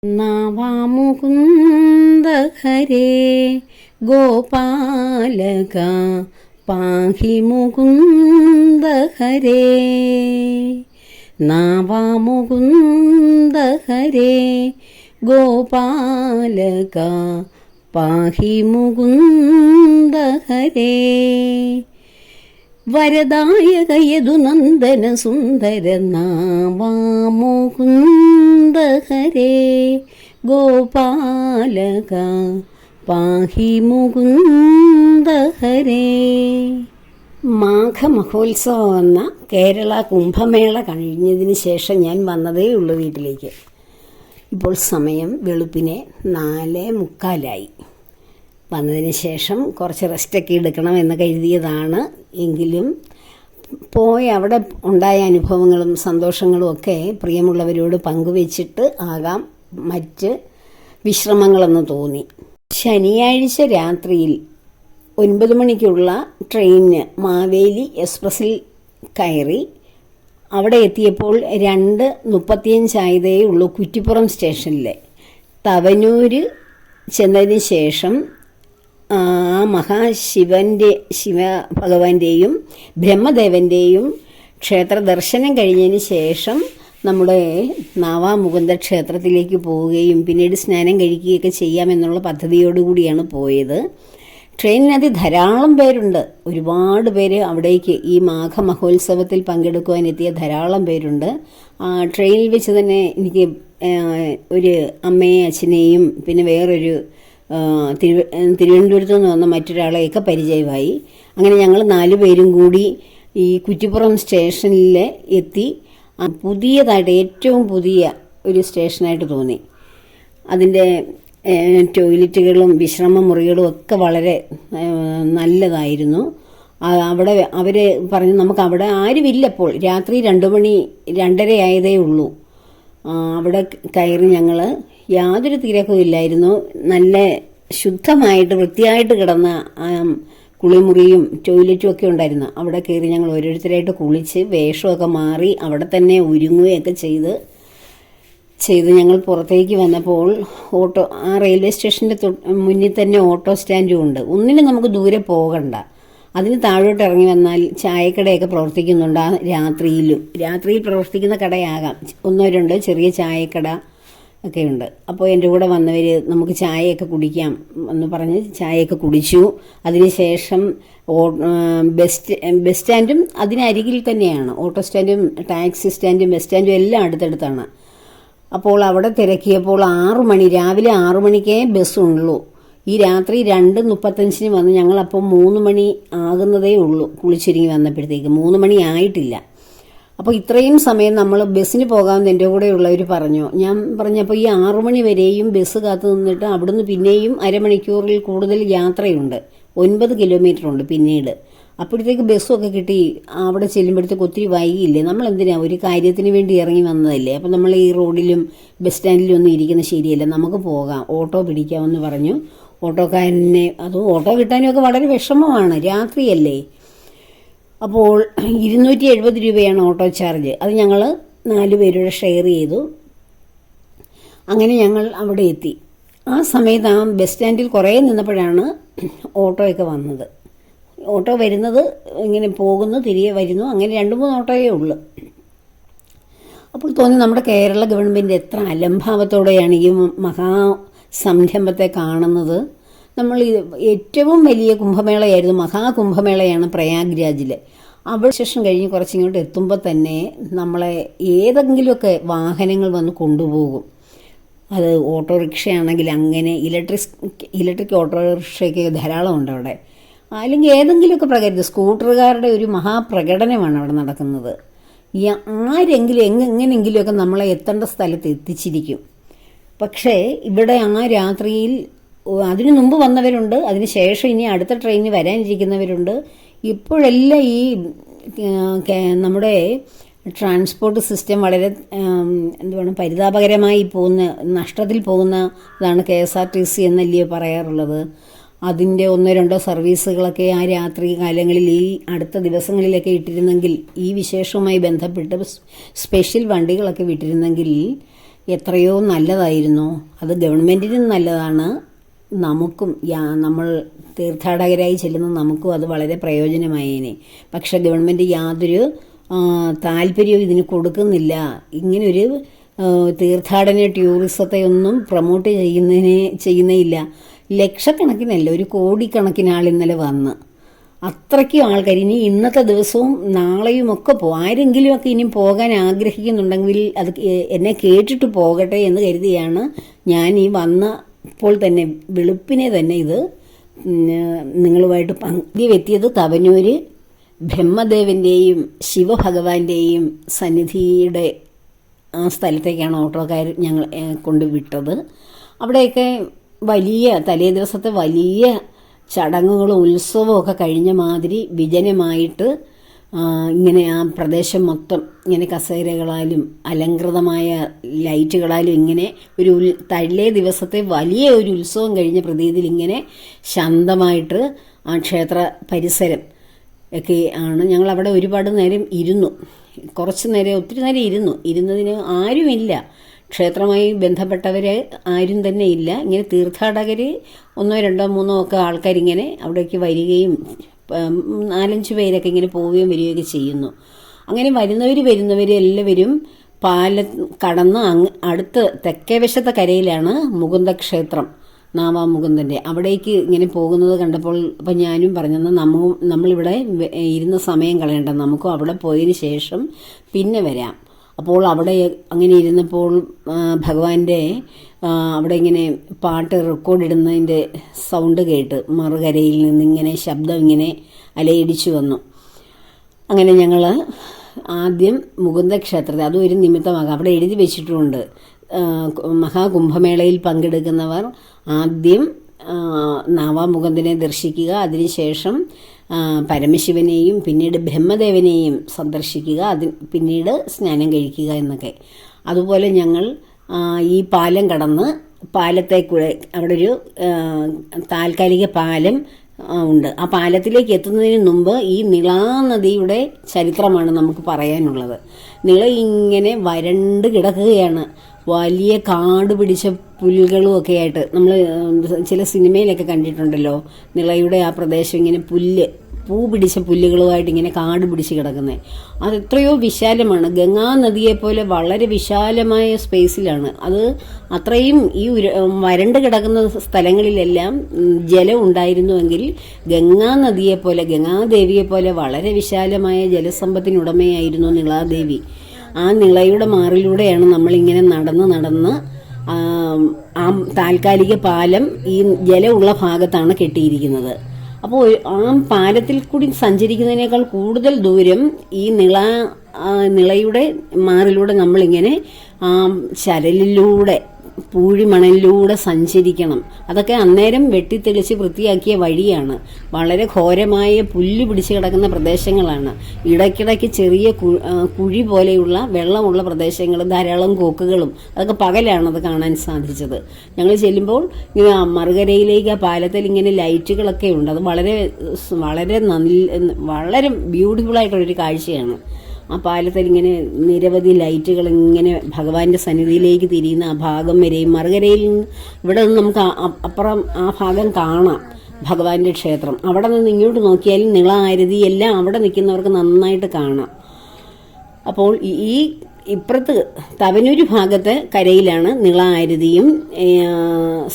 നവാമുകുന്ദ ഹരേ ഗോപാലക പാഹി മുകുന്ദ ഹരേ. നവാമുകുന്ദ ഹരേ ഗോപാലക പാഹി മുകുന്ദ ഹരേ. വരദായക യദുനന്ദന സുന്ദര നാവാമുകുന്ദ ഹരേ ഗോപാലക പാഹി മുകുന്ദ ഹരേ. മാഘമഹോത്സവം എന്ന കേരള കുംഭമേള കഴിഞ്ഞതിന് ശേഷം ഞാൻ വന്നതേ ഉള്ളൂ വീട്ടിലേക്ക്. ഇപ്പോൾ സമയം വെളുപ്പിനെ 4:45. വന്നതിന് ശേഷം കുറച്ച് റെസ്റ്റൊക്കെ എടുക്കണം എന്ന് കരുതിയതാണ്. എങ്കിലും പോയി അവിടെ ഉണ്ടായ അനുഭവങ്ങളും സന്തോഷങ്ങളും ഒക്കെ പ്രിയമുള്ളവരോട് പങ്കുവച്ചിട്ട് ആകാം മറ്റ് വിശ്രമങ്ങളെന്ന് തോന്നി. ശനിയാഴ്ച രാത്രിയിൽ 9 മണിക്കുള്ള ട്രെയിനിന് മാവേലി എക്സ്പ്രസ്സിൽ കയറി. അവിടെ എത്തിയപ്പോൾ 2:35 ആയതേ ഉള്ളൂ കുറ്റിപ്പുറം സ്റ്റേഷനിൽ. തവനൂര് ചെന്നതിന് ശേഷം ശിവഭഗവാന്റെയും ബ്രഹ്മദേവൻ്റെയും ക്ഷേത്ര ദർശനം കഴിഞ്ഞതിന് ശേഷം നമ്മുടെ നാവാമുകുന്ദ ക്ഷേത്രത്തിലേക്ക് പോവുകയും പിന്നീട് സ്നാനം കഴിക്കുകയൊക്കെ ചെയ്യാമെന്നുള്ള പദ്ധതിയോടുകൂടിയാണ് പോയത്. ട്രെയിനിനകത്ത് ധാരാളം പേരുണ്ട്, ഒരുപാട് പേര് അവിടേക്ക് ഈ മാഘമഹോത്സവത്തിൽ പങ്കെടുക്കുവാനെത്തിയ ധാരാളം പേരുണ്ട്. ട്രെയിനിൽ വെച്ച് തന്നെ എനിക്ക് ഒരു അമ്മയും അച്ഛനെയും പിന്നെ വേറൊരു തിരുവനന്തപുരത്തു നിന്ന് വന്ന മറ്റൊരാളെയൊക്കെ പരിചയമായി. അങ്ങനെ ഞങ്ങൾ 4 പേരും കൂടി ഈ കുറ്റിപ്പുറം സ്റ്റേഷനിൽ എത്തി. പുതിയതായിട്ട് ഏറ്റവും പുതിയ ഒരു സ്റ്റേഷനായിട്ട് തോന്നി. അതിൻ്റെ ടോയ്ലറ്റുകളും വിശ്രമ മുറികളും ഒക്കെ വളരെ നല്ലതായിരുന്നു. അവിടെ അവർ പറഞ്ഞു നമുക്ക് അവിടെ ആരുമില്ലപ്പോൾ. രാത്രി 2:30 ആയതേ ഉള്ളൂ. അവിടെ കയറി ഞങ്ങൾ യാതൊരു തിരക്കും ഇല്ലായിരുന്നു. നല്ല ശുദ്ധമായിട്ട് വൃത്തിയായിട്ട് കിടന്ന കുളിമുറിയും ടോയ്ലറ്റും ഒക്കെ ഉണ്ടായിരുന്നു. അവിടെ കയറി ഞങ്ങൾ ഓരോരുത്തരായിട്ട് കുളിച്ച് വേഷമൊക്കെ മാറി അവിടെ തന്നെ ഒരുങ്ങുകയൊക്കെ ചെയ്ത് ഞങ്ങൾ പുറത്തേക്ക് വന്നപ്പോൾ റെയിൽവേ സ്റ്റേഷൻ്റെ മുന്നിൽ തന്നെ ഓട്ടോ സ്റ്റാൻഡും ഉണ്ട്. ഒന്നിനും നമുക്ക് ദൂരെ പോകണ്ട. അതിന് താഴോട്ട് ഇറങ്ങി വന്നാൽ ചായക്കടയൊക്കെ പ്രവർത്തിക്കുന്നുണ്ട്. രാത്രിയിൽ പ്രവർത്തിക്കുന്ന കടയാകാം, 1-2 ചെറിയ ചായക്കട ഒക്കെ ഉണ്ട്. അപ്പോൾ എൻ്റെ കൂടെ വന്നവർ നമുക്ക് ചായയൊക്കെ കുടിക്കാം എന്ന് പറഞ്ഞ് ചായയൊക്കെ കുടിച്ചു. അതിനുശേഷം ബസ് സ്റ്റാൻഡും അതിനരികിൽ തന്നെയാണ്. ഓട്ടോ സ്റ്റാൻഡും ടാക്സി സ്റ്റാൻഡും ബസ് സ്റ്റാൻഡും എല്ലാം അടുത്തടുത്താണ്. അപ്പോൾ അവിടെ തിരക്കിയപ്പോൾ രാവിലെ 6 മണിക്കേ ബസ്സുള്ളൂ. ഈ രാത്രി 2:35 വന്ന് ഞങ്ങളപ്പോൾ 3 മണി ആകുന്നതേ ഉള്ളൂ കുളിച്ചൊരുങ്ങി വന്നപ്പോഴത്തേക്ക്. 3 മണി ആയിട്ടില്ല. അപ്പോൾ ഇത്രയും സമയം നമ്മൾ ബസ്സിന് പോകാമെന്ന് എൻ്റെ കൂടെയുള്ളവർ പറഞ്ഞു. ഞാൻ പറഞ്ഞപ്പോൾ ഈ 6 മണി വരെയും ബസ് കാത്തു നിന്നിട്ട് അവിടുന്ന് പിന്നെയും അരമണിക്കൂറിൽ കൂടുതൽ യാത്രയുണ്ട്. 9 കിലോമീറ്റർ ഉണ്ട് പിന്നീട്. അപ്പോഴത്തേക്ക് ബസ്സൊക്കെ കിട്ടി. അവിടെ ചെല്ലുമ്പോഴത്തേക്ക് ഒത്തിരി വൈകിയില്ലേ. നമ്മൾ എന്തിനാ ഒരു കാര്യത്തിന് വേണ്ടി ഇറങ്ങി വന്നതല്ലേ. അപ്പം നമ്മൾ ഈ റോഡിലും ബസ് സ്റ്റാൻഡിലും ഒന്നും ഇരിക്കുന്ന ശരിയല്ല, നമുക്ക് പോകാം, ഓട്ടോ പിടിക്കാമെന്ന് പറഞ്ഞു. ഓട്ടോക്കാരനെ ഓട്ടോ കിട്ടാനുമൊക്കെ വളരെ വിഷമമാണ്, രാത്രിയല്ലേ. അപ്പോൾ 270 രൂപയാണ് ഓട്ടോ ചാർജ്. അത് ഞങ്ങൾ 4 പേരുടെ ഷെയർ ചെയ്തു. അങ്ങനെ ഞങ്ങൾ അവിടെ എത്തി. ആ സമയത്ത് ബസ് സ്റ്റാൻഡിൽ കുറേ നിന്നപ്പോഴാണ് ഓട്ടോയൊക്കെ വന്നത്. ഓട്ടോ വരുന്നത് ഇങ്ങനെ പോകുന്നു, തിരികെ വരുന്നു, അങ്ങനെ 2-3 ഓട്ടോയേ ഉള്ളൂ. അപ്പോൾ തോന്നി നമ്മുടെ കേരള ഗവൺമെൻറ് എത്ര അലംഭാവത്തോടെയാണ് ഈ മഹാസംരംഭത്തെ കാണുന്നത്. നമ്മൾ ഏറ്റവും വലിയ കുംഭമേളയായിരുന്നു, മഹാകുംഭമേളയാണ് പ്രയാഗ്രാജിൽ. അവിടെ ശേഷം കഴിഞ്ഞ് കുറച്ചിങ്ങോട്ട് എത്തുമ്പോൾ തന്നെ നമ്മളെ ഏതെങ്കിലുമൊക്കെ വാഹനങ്ങൾ വന്ന് കൊണ്ടുപോകും. അത് ഓട്ടോറിക്ഷയാണെങ്കിൽ അങ്ങനെ ഇലക്ട്രിക് ഓട്ടോറിക്ഷയൊക്കെ ധാരാളം ഉണ്ട് അവിടെ. അല്ലെങ്കിൽ ഏതെങ്കിലുമൊക്കെ പ്രകടനം, സ്കൂട്ടറുകാരുടെ ഒരു മഹാപ്രകടനമാണ് അവിടെ നടക്കുന്നത്. ആരെങ്കിലും എങ്ങനെയെങ്കിലുമൊക്കെ നമ്മളെ എത്തേണ്ട സ്ഥലത്ത് എത്തിച്ചിരിക്കും. പക്ഷേ ഇവിടെ രാത്രിയിൽ അതിനു മുമ്പ് വന്നവരുണ്ട്, അതിന് ശേഷം ഇനി അടുത്ത ട്രെയിനിന് വരാനിരിക്കുന്നവരുണ്ട്. ഇപ്പോഴെല്ലാം ഈ നമ്മുടെ ട്രാൻസ്പോർട്ട് സിസ്റ്റം വളരെ പരിതാപകരമായി നഷ്ടത്തിൽ പോകുന്ന ഇതാണ് KSRTC എന്നല്ലയോ പറയാറുള്ളത്. അതിൻ്റെ 1-2 സർവീസുകളൊക്കെ ആ രാത്രി കാലങ്ങളിൽ ഈ അടുത്ത ദിവസങ്ങളിലൊക്കെ ഇട്ടിരുന്നെങ്കിൽ, ഈ വിശേഷവുമായി ബന്ധപ്പെട്ട് സ്പെഷ്യൽ വണ്ടികളൊക്കെ വിട്ടിരുന്നെങ്കിൽ എത്രയോ നല്ലതായിരുന്നു. അത് ഗവൺമെൻറ്റിനും നല്ലതാണ്, നമുക്കും നമ്മൾ തീർത്ഥാടകരായി ചെല്ലുന്ന നമുക്കും അത് വളരെ പ്രയോജനമായേനെ. പക്ഷെ ഗവൺമെൻറ് യാതൊരു താല്പര്യവും ഇതിന് കൊടുക്കുന്നില്ല. ഇങ്ങനൊരു തീർത്ഥാടന ടൂറിസത്തെ ഒന്നും പ്രൊമോട്ട് ചെയ്യുന്നേയില്ല. ലക്ഷക്കണക്കിനല്ല, ഒരു കോടിക്കണക്കിന് ആൾ ഇന്നലെ വന്ന്, അത്രയ്ക്കും ആൾക്കാർ. ഇനി ഇന്നത്തെ ദിവസവും നാളെയും ഒക്കെ ആരെങ്കിലുമൊക്കെ ഇനിയും പോകാൻ ആഗ്രഹിക്കുന്നുണ്ടെങ്കിൽ അത് എന്നെ കേട്ടിട്ട് പോകട്ടെ എന്ന് കരുതിയാണ് ഞാൻ ഈ വന്നപ്പോൾ തന്നെ വെളുപ്പിനെ തന്നെ ഇത് നിങ്ങളുമായിട്ട് പങ്കുവെത്തിയത്. തവനൂര് ബ്രഹ്മദേവൻ്റെയും ശിവഭഗവാന്റെയും സന്നിധിയുടെ ആ സ്ഥലത്തേക്കാണ് ഓട്ടോക്കാർ ഞങ്ങൾ കൊണ്ടുവിട്ടത്. അവിടെയൊക്കെ വലിയ തലേ ദിവസത്തെ വലിയ ചടങ്ങുകളും ഉത്സവവും ഒക്കെ കഴിഞ്ഞ മാതിരി വിജനമായിട്ട് ഇങ്ങനെ ആ പ്രദേശം മൊത്തം ഇങ്ങനെ കസേരകളാലും അലങ്കൃതമായ ലൈറ്റുകളാലും ഇങ്ങനെ ഒരു തലേ ദിവസത്തെ വലിയ ഒരു ഉത്സവം കഴിഞ്ഞ പ്രതീതിയിൽ ഇങ്ങനെ ശാന്തമായിട്ട് ആ ക്ഷേത്ര പരിസരം ഒക്കെ ആണ്. ഞങ്ങളവിടെ ഒരുപാട് നേരം ഇരുന്നു, കുറച്ച് നേരം, ഒത്തിരി നേരം ഇരുന്നതിന് ആരുമില്ല. ക്ഷേത്രവുമായി ബന്ധപ്പെട്ടവർ ആരും തന്നെ ഇല്ല. ഇങ്ങനെ തീർത്ഥാടകർ 1, 2, 3 ഒക്കെ ആൾക്കാരിങ്ങനെ അവിടേക്ക് വരികയും 4-5 പേരൊക്കെ ഇങ്ങനെ പോവുകയും വരികയൊക്കെ ചെയ്യുന്നു. അങ്ങനെ വരുന്നവർ എല്ലാവരും പാലം കടന്ന് അടുത്ത് തെക്കേ വശത്തെ കരയിലാണ് മുകുന്ദക്ഷേത്രം, നാവാമുകുന്ദൻ്റെ. അവിടേക്ക് ഇങ്ങനെ പോകുന്നത് കണ്ടപ്പോൾ അപ്പം ഞാനും പറഞ്ഞെന്ന് നമ്മളിവിടെ ഇരുന്ന സമയം കളയണ്ട, നമുക്കും അവിടെ പോയതിന് ശേഷം പിന്നെ വരാം. അപ്പോൾ അവിടെ അങ്ങനെ ഇരുന്നപ്പോൾ ഭഗവാന്റെ അവിടെ ഇങ്ങനെ പാട്ട് റെക്കോർഡിടുന്നതിൻ്റെ സൗണ്ട് കേട്ട് മറുകരയിൽ നിന്നിങ്ങനെ ശബ്ദം ഇങ്ങനെ അലയടിച്ചു വന്നു. അങ്ങനെ ഞങ്ങൾ ആദ്യം മുകുന്ദക്ഷേത്രത്തിൽ, അതും ഒരു നിമിത്തമാകാം, അവിടെ എഴുതി വെച്ചിട്ടുമുണ്ട്, മഹാകുംഭമേളയിൽ പങ്കെടുക്കുന്നവർ ആദ്യം നാവാമുകുന്ദനെ ദർശിക്കുക, അതിനുശേഷം പരമശിവനെയും പിന്നീട് ബ്രഹ്മദേവനെയും സന്ദർശിക്കുക, പിന്നീട് സ്നാനം കഴിക്കുക എന്നൊക്കെ. അതുപോലെ ഞങ്ങൾ ഈ പാലം കടന്ന് പാലത്തേക്കൂടെ, അവിടെ ഒരു താൽക്കാലിക പാലം ഉണ്ട്. ആ പാലത്തിലേക്ക് എത്തുന്നതിന് മുമ്പ് ഈ നിളാനദിയുടെ ചരിത്രമാണ് നമുക്ക് പറയാനുള്ളത്. നിള ഇങ്ങനെ വരണ്ട് കിടക്കുകയാണ്, വലിയ കാട് പിടിച്ച പുല്ലുകളും ഒക്കെ ആയിട്ട്. നമ്മൾ ചില സിനിമയിലൊക്കെ കണ്ടിട്ടുണ്ടല്ലോ, നിളയുടെ ആ പ്രദേശം ഇങ്ങനെ പൂ പിടിച്ച പുല്ലുകളുമായിട്ട് ഇങ്ങനെ കാട് പിടിച്ച് കിടക്കുന്നത്. അത് എത്രയോ വിശാലമാണ്, ഗംഗാനദിയെപ്പോലെ വളരെ വിശാലമായ സ്പേസിലാണ് അത്. അത്രയും ഈ വരണ്ട് കിടക്കുന്ന സ്ഥലങ്ങളിലെല്ലാം ജലം ഉണ്ടായിരുന്നുവെങ്കിൽ ഗംഗാനദിയെപ്പോലെ, ഗംഗാദേവിയെപ്പോലെ വളരെ വിശാലമായ ജലസമ്പത്തിനുടമയായിരുന്നു നിളാദേവി. ആ നിളയുടെ മാറിലൂടെയാണ് നമ്മളിങ്ങനെ നടന്ന് ആ താൽക്കാലിക പാലം ഈ ജലമുള്ള ഭാഗത്താണ് കെട്ടിയിരിക്കുന്നത്. അപ്പോൾ ആ പാലത്തിൽ കൂടി സഞ്ചരിക്കുന്നതിനേക്കാൾ കൂടുതൽ ദൂരം ഈ നിളയുടെ മാറിലൂടെ നമ്മളിങ്ങനെ ആ ചരലിലൂടെ പൂഴിമണലിലൂടെ സഞ്ചരിക്കണം. അതൊക്കെ അന്നേരം വെട്ടിത്തെളിച്ച് വൃത്തിയാക്കിയ വഴിയാണ്. വളരെ ഘോരമായ പുല്ല് പിടിച്ച് കിടക്കുന്ന പ്രദേശങ്ങളാണ്. ഇടയ്ക്കിടയ്ക്ക് ചെറിയ കുഴി പോലെയുള്ള വെള്ളമുള്ള പ്രദേശങ്ങൾ, ധാരാളം കൊക്കുകളും. അതൊക്കെ പകലാണ് അത് കാണാൻ സാധിച്ചത്. ഞങ്ങൾ ചെല്ലുമ്പോൾ ഇങ്ങനെ മറുകരയിലേക്ക് ആ പാലത്തിൽ ഇങ്ങനെ ലൈറ്റുകളൊക്കെ ഉണ്ട്. അത് വളരെ വളരെ വളരെ ബ്യൂട്ടിഫുള്ളായിട്ടുള്ളൊരു കാഴ്ചയാണ്. ആ പാലത്തിൽ ഇങ്ങനെ നിരവധി ലൈറ്റുകൾ ഇങ്ങനെ ഭഗവാന്റെ സന്നിധിയിലേക്ക് തിരിയുന്ന ആ ഭാഗം വരെയും, മറുകരയിൽ ഇവിടെ നിന്ന് നമുക്ക് അപ്പുറം ആ ഭാഗം കാണാം ഭഗവാന്റെ ക്ഷേത്രം. അവിടെ നിന്ന് ഇങ്ങോട്ട് നോക്കിയാലും നിളാരതി എല്ലാം അവിടെ നിൽക്കുന്നവർക്ക് നന്നായിട്ട് കാണാം. അപ്പോൾ ഈ ഇപ്പുറത്ത് തവനൂര് ഭാഗത്തെ കരയിലാണ് നിളാരതിയും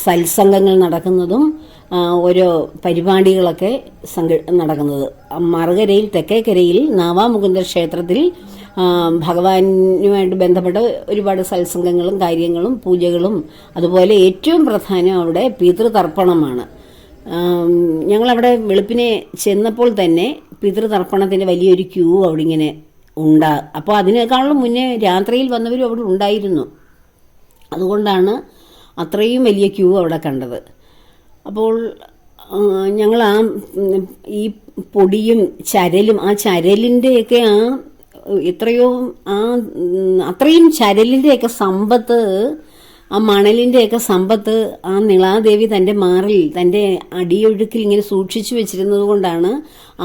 സത്സംഗങ്ങൾ നടക്കുന്നതും ഓരോ പരിപാടികളൊക്കെ നടക്കുന്നത്. മറുകരയിൽ തെക്കേക്കരയിൽ നാവാമുകുന്ദ ക്ഷേത്രത്തിൽ ഭഗവാനുമായിട്ട് ബന്ധപ്പെട്ട ഒരുപാട് സത്സംഗങ്ങളും കാര്യങ്ങളും പൂജകളും, അതുപോലെ ഏറ്റവും പ്രധാനം അവിടെ പിതൃതർപ്പണമാണ്. ഞങ്ങളവിടെ വെളുപ്പിനെ ചെന്നപ്പോൾ തന്നെ പിതൃതർപ്പണത്തിൻ്റെ വലിയൊരു ക്യൂ അവിടെ ഇങ്ങനെ അപ്പോൾ അതിനേക്കാളും മുന്നേ രാത്രിയിൽ വന്നവരും അവിടെ ഉണ്ടായിരുന്നു. അതുകൊണ്ടാണ് അത്രയും വലിയ ക്യൂ അവിടെ കണ്ടത്. അപ്പോൾ ഞങ്ങൾ ഈ പൊടിയും ചരലും, ആ ചരലിൻ്റെയൊക്കെ അത്രയും ചരലിൻ്റെയൊക്കെ സമ്പത്ത് ആ മണലിൻ്റെയൊക്കെ സമ്പത്ത് ആ നിളാദേവി തൻ്റെ മാറിൽ തൻ്റെ അടിയൊഴുക്കിൽ ഇങ്ങനെ സൂക്ഷിച്ചു വെച്ചിരുന്നത് കൊണ്ടാണ്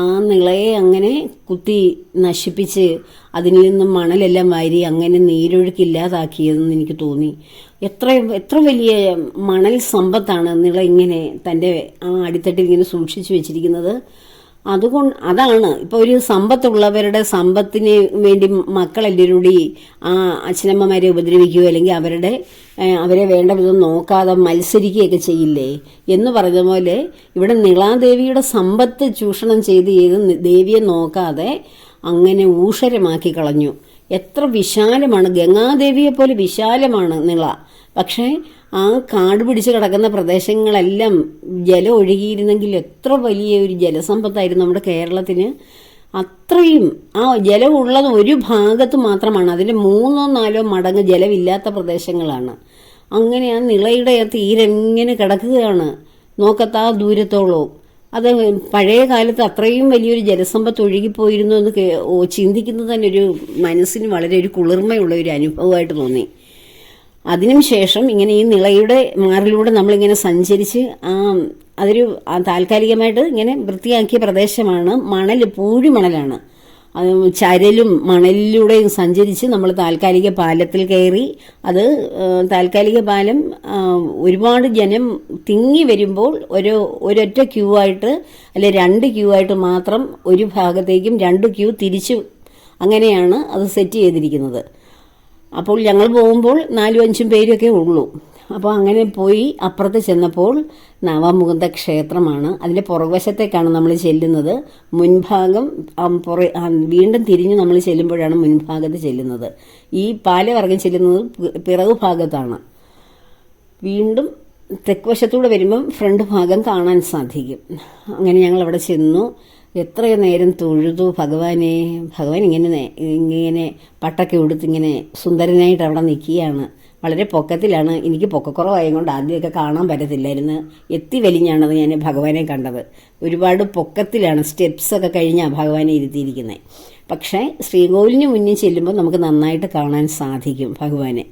ആ നിളയെ അങ്ങനെ കുത്തി നശിപ്പിച്ച് അതിൽ നിന്നും മണലെല്ലാം വാരി അങ്ങനെ നീരൊഴുക്കില്ലാതാക്കിയതെന്ന് എനിക്ക് തോന്നി. എത്ര വലിയ മണൽ സമ്പത്താണ് നിള ഇങ്ങനെ തൻ്റെ ആ അടിത്തട്ടിൽ ഇങ്ങനെ സൂക്ഷിച്ചു വെച്ചിരിക്കുന്നത്. അതാണ് ഇപ്പോൾ ഒരു സമ്പത്തുള്ളവരുടെ സമ്പത്തിന് വേണ്ടി മക്കളെല്ലാവരും കൂടി ആ അച്ഛനമ്മമാരെ ഉപദ്രവിക്കുകയോ അല്ലെങ്കിൽ അവരെ വേണ്ട വിധം നോക്കാതെ മത്സരിക്കുകയൊക്കെ ചെയ്യില്ലേ എന്ന് പറഞ്ഞ പോലെ ഇവിടെ നിളാദേവിയുടെ സമ്പത്ത് ചൂഷണം ചെയ്ത് ദേവിയെ നോക്കാതെ അങ്ങനെ ഊഷരമാക്കി കളഞ്ഞു. എത്ര വിശാലമാണ്, ഗംഗാദേവിയെ പോലെ വിശാലമാണ് നിള. പക്ഷേ ആ കാട് പിടിച്ച് കിടക്കുന്ന പ്രദേശങ്ങളെല്ലാം ജലം ഒഴുകിയിരുന്നെങ്കിൽ എത്ര വലിയ ഒരു ജലസമ്പത്തായിരുന്നു നമ്മുടെ കേരളത്തിന്. അത്രയും ആ ജലമുള്ളത് ഒരു ഭാഗത്ത് മാത്രമാണ്, അതിൻ്റെ 3-4 മടങ്ങ് ജലമില്ലാത്ത പ്രദേശങ്ങളാണ്. അങ്ങനെ ആ നിളയുടെ ആ തീരെങ്ങനെ കിടക്കുകയാണ് നോക്കത്താ ദൂരത്തോളവും. അത് പഴയ കാലത്ത് അത്രയും വലിയൊരു ജലസമ്പത്ത് ഒഴുകിപ്പോയിരുന്നു എന്ന് ചിന്തിക്കുന്നത് തന്നെ ഒരു മനസ്സിന് വളരെ ഒരു കുളിർമയുള്ള ഒരു അനുഭവമായിട്ട് തോന്നി. അതിനും ശേഷം ഇങ്ങനെ ഈ നിളയുടെ മാറിലൂടെ നമ്മളിങ്ങനെ സഞ്ചരിച്ച് അതൊരു താൽക്കാലികമായിട്ട് ഇങ്ങനെ വൃത്തിയാക്കിയ പ്രദേശമാണ്. പൂഴിമണലാണ്. ചരലും മണലിലൂടെയും സഞ്ചരിച്ച് നമ്മൾ താൽക്കാലിക പാലത്തിൽ കയറി. അത് താൽക്കാലിക പാലം ഒരുപാട് ജനം തിങ്ങി വരുമ്പോൾ ഒരൊറ്റ ക്യൂ ആയിട്ട് അല്ലെ 2 ക്യൂ ആയിട്ട് മാത്രം ഒരു ഭാഗത്തേക്കും 2 ക്യൂ തിരിച്ചു, അങ്ങനെയാണ് അത് സെറ്റ് ചെയ്തിരിക്കുന്നത്. അപ്പോൾ ഞങ്ങൾ പോകുമ്പോൾ 4-5 പേരൊക്കെ ഉള്ളൂ. അപ്പോൾ അങ്ങനെ പോയി അപ്പുറത്ത് ചെന്നപ്പോൾ നവമുകുന്ദ ക്ഷേത്രമാണ്. അതിൻ്റെ പുറകുവശത്തേക്കാണ് നമ്മൾ ചെല്ലുന്നത്. മുൻഭാഗം വീണ്ടും തിരിഞ്ഞ് നമ്മൾ ചെല്ലുമ്പോഴാണ് മുൻഭാഗത്ത് ചെല്ലുന്നത്. ഈ പാലം ഇറങ്ങി ചെല്ലുന്നത് പിറകു ഭാഗത്താണ്. വീണ്ടും തെക്കുവശത്തൂടെ വരുമ്പം ഫ്രണ്ട് ഭാഗം കാണാൻ സാധിക്കും. അങ്ങനെ ഞങ്ങൾ അവിടെ ചെന്നു. എത്രയോ നേരം തൊഴുതു ഭഗവാനെ. ഭഗവാൻ ഇങ്ങനെ പട്ടൊക്കെ ഉടുത്ത് ഇങ്ങനെ സുന്ദരനായിട്ട് അവിടെ നിൽക്കുകയാണ്. വളരെ പൊക്കത്തിലാണ്. എനിക്ക് പൊക്കക്കുറവായത് കൊണ്ട് ആദ്യമൊക്കെ കാണാൻ പറ്റത്തില്ലായിരുന്നു. വലിഞ്ഞാണത് ഞാൻ ഭഗവാനെ കണ്ടത്. ഒരുപാട് പൊക്കത്തിലാണ്, സ്റ്റെപ്സൊക്കെ കഴിഞ്ഞാണ് ഭഗവാനെ ഇരുത്തിയിരിക്കുന്നത്. പക്ഷേ ശ്രീകോവിലിന് മുന്നിൽ ചെല്ലുമ്പോൾ നമുക്ക് നന്നായിട്ട് കാണാൻ സാധിക്കും ഭഗവാനെ.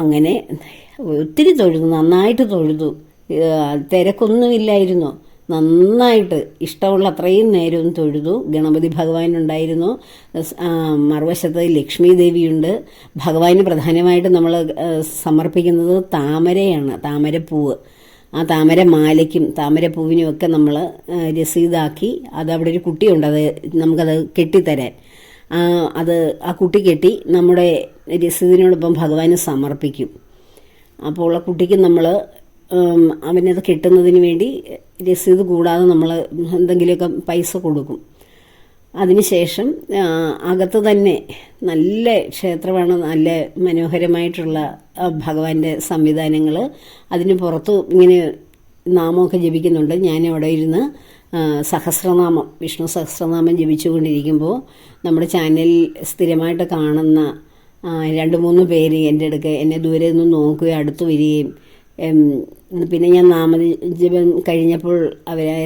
അങ്ങനെ ഒത്തിരി തൊഴുതു, നന്നായിട്ട് തൊഴുതു. തിരക്കൊന്നുമില്ലായിരുന്നു. നന്നായിട്ട് ഇഷ്ടമുള്ള അത്രയും നേരവും തൊഴുതു. ഗണപതി ഭഗവാനുണ്ടായിരുന്നു, മറുവശത്ത് ലക്ഷ്മി ദേവിയുണ്ട്. ഭഗവാന് പ്രധാനമായിട്ട് നമ്മൾ സമർപ്പിക്കുന്നത് താമരയാണ്, താമരപ്പൂവ്. ആ താമരമാലയ്ക്കും താമരപ്പൂവിനും ഒക്കെ നമ്മൾ രസീതാക്കി അതവിടെ ഒരു കുട്ടിയുണ്ട്, നമുക്കത് കെട്ടിത്തരാൻ. ആ കുട്ടി കെട്ടി നമ്മുടെ രസീതിനോടൊപ്പം ഭഗവാന് സമർപ്പിക്കും. അപ്പോൾ ആ കുട്ടിക്ക് നമ്മൾ അവനത് കിട്ടുന്നതിന് വേണ്ടി രസീത് കൂടാതെ നമ്മൾ എന്തെങ്കിലുമൊക്കെ പൈസ കൊടുക്കും. അതിനുശേഷം അകത്ത് തന്നെ നല്ല ക്ഷേത്രമാണ്, നല്ല മനോഹരമായിട്ടുള്ള ഭഗവാന്റെ സംവിധാനങ്ങൾ. അതിന് പുറത്ത് ഇങ്ങനെ നാമമൊക്കെ ജപിക്കുന്നുണ്ട്. ഞാനവിടെ ഇരുന്ന് സഹസ്രനാമം, വിഷ്ണു സഹസ്രനാമം ജപിച്ചുകൊണ്ടിരിക്കുമ്പോൾ നമ്മുടെ ചാനലിൽ സ്ഥിരമായിട്ട് കാണുന്ന 2-3 പേര് എൻ്റെ അടുക്ക് എന്നെ ദൂരെ നിന്ന് നോക്കുകയും അടുത്ത് വരികയും പിന്നെ ഞാൻ നാമജപം കഴിഞ്ഞപ്പോൾ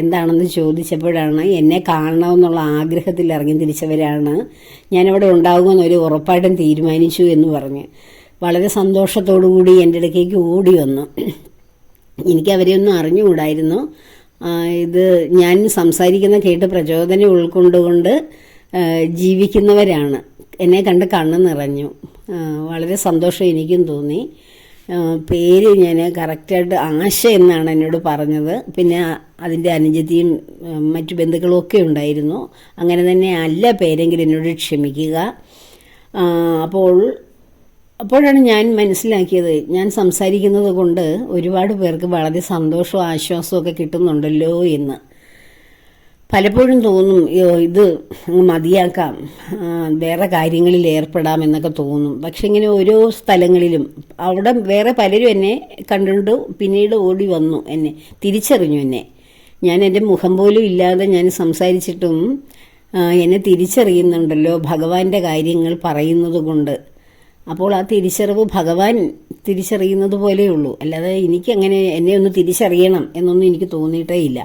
എന്താണെന്ന് ചോദിച്ചപ്പോഴാണ് എന്നെ കാണണമെന്നുള്ള ആഗ്രഹത്തിൽ ഇറങ്ങി തിരിച്ചവരാണ്. ഞാനവിടെ ഉണ്ടാകുമെന്നൊരു ഉറപ്പായിട്ടും തീരുമാനിച്ചു എന്ന് പറഞ്ഞ് വളരെ സന്തോഷത്തോടു കൂടി എൻ്റെ അടുക്കേക്ക് ഓടി വന്നു. എനിക്ക് അവരെയൊന്നും അറിഞ്ഞുകൂടായിരുന്നു. ഇത് ഞാൻ സംസാരിക്കുന്ന കേട്ട് പ്രചോദനം ഉൾക്കൊണ്ടുകൊണ്ട് ജീവിക്കുന്നവരാണ്. എന്നെ കണ്ട് കണ്ണ് നിറഞ്ഞു. വളരെ സന്തോഷം എനിക്കും തോന്നി. പേര് ഞാൻ കറക്റ്റായിട്ട് ആശ എന്നാണ് എന്നോട് പറഞ്ഞത്. പിന്നെ അതിൻ്റെ അനുജത്തിയും മറ്റു ബന്ധുക്കളും ഒക്കെ ഉണ്ടായിരുന്നു. അങ്ങനെ തന്നെ അല്ല പേരെങ്കിലും എന്നോട് ക്ഷമിക്കുക. അപ്പോഴാണ് ഞാൻ മനസ്സിലാക്കിയത്, ഞാൻ സംസാരിക്കുന്നത് കൊണ്ട് ഒരുപാട് പേർക്ക് വളരെ സന്തോഷവും ആശ്വാസവും ഒക്കെ കിട്ടുന്നുണ്ടല്ലോ എന്ന്. പലപ്പോഴും തോന്നും ഇത് മതിയാക്കാം, വേറെ കാര്യങ്ങളിൽ ഏർപ്പെടാം എന്നൊക്കെ തോന്നും. പക്ഷെ ഇങ്ങനെ ഓരോ സ്ഥലങ്ങളിലും അവിടെ വേറെ പലരും എന്നെ കണ്ടുകൊണ്ട് പിന്നീട് ഓടി വന്നു, എന്നെ തിരിച്ചറിഞ്ഞു. ഞാൻ എൻ്റെ മുഖം പോലും ഇല്ലാതെ ഞാൻ സംസാരിച്ചിട്ടും എന്നെ തിരിച്ചറിയുന്നുണ്ടല്ലോ ഭഗവാന്റെ കാര്യങ്ങൾ പറയുന്നത് കൊണ്ട്. അപ്പോൾ ആ തിരിച്ചറിവ് ഭഗവാൻ തിരിച്ചറിയുന്നത് പോലെയുള്ളൂ. അല്ലാതെ എനിക്കങ്ങനെ എന്നെ ഒന്ന് തിരിച്ചറിയണം എന്നൊന്നും എനിക്ക് തോന്നിയിട്ടേ ഇല്ല.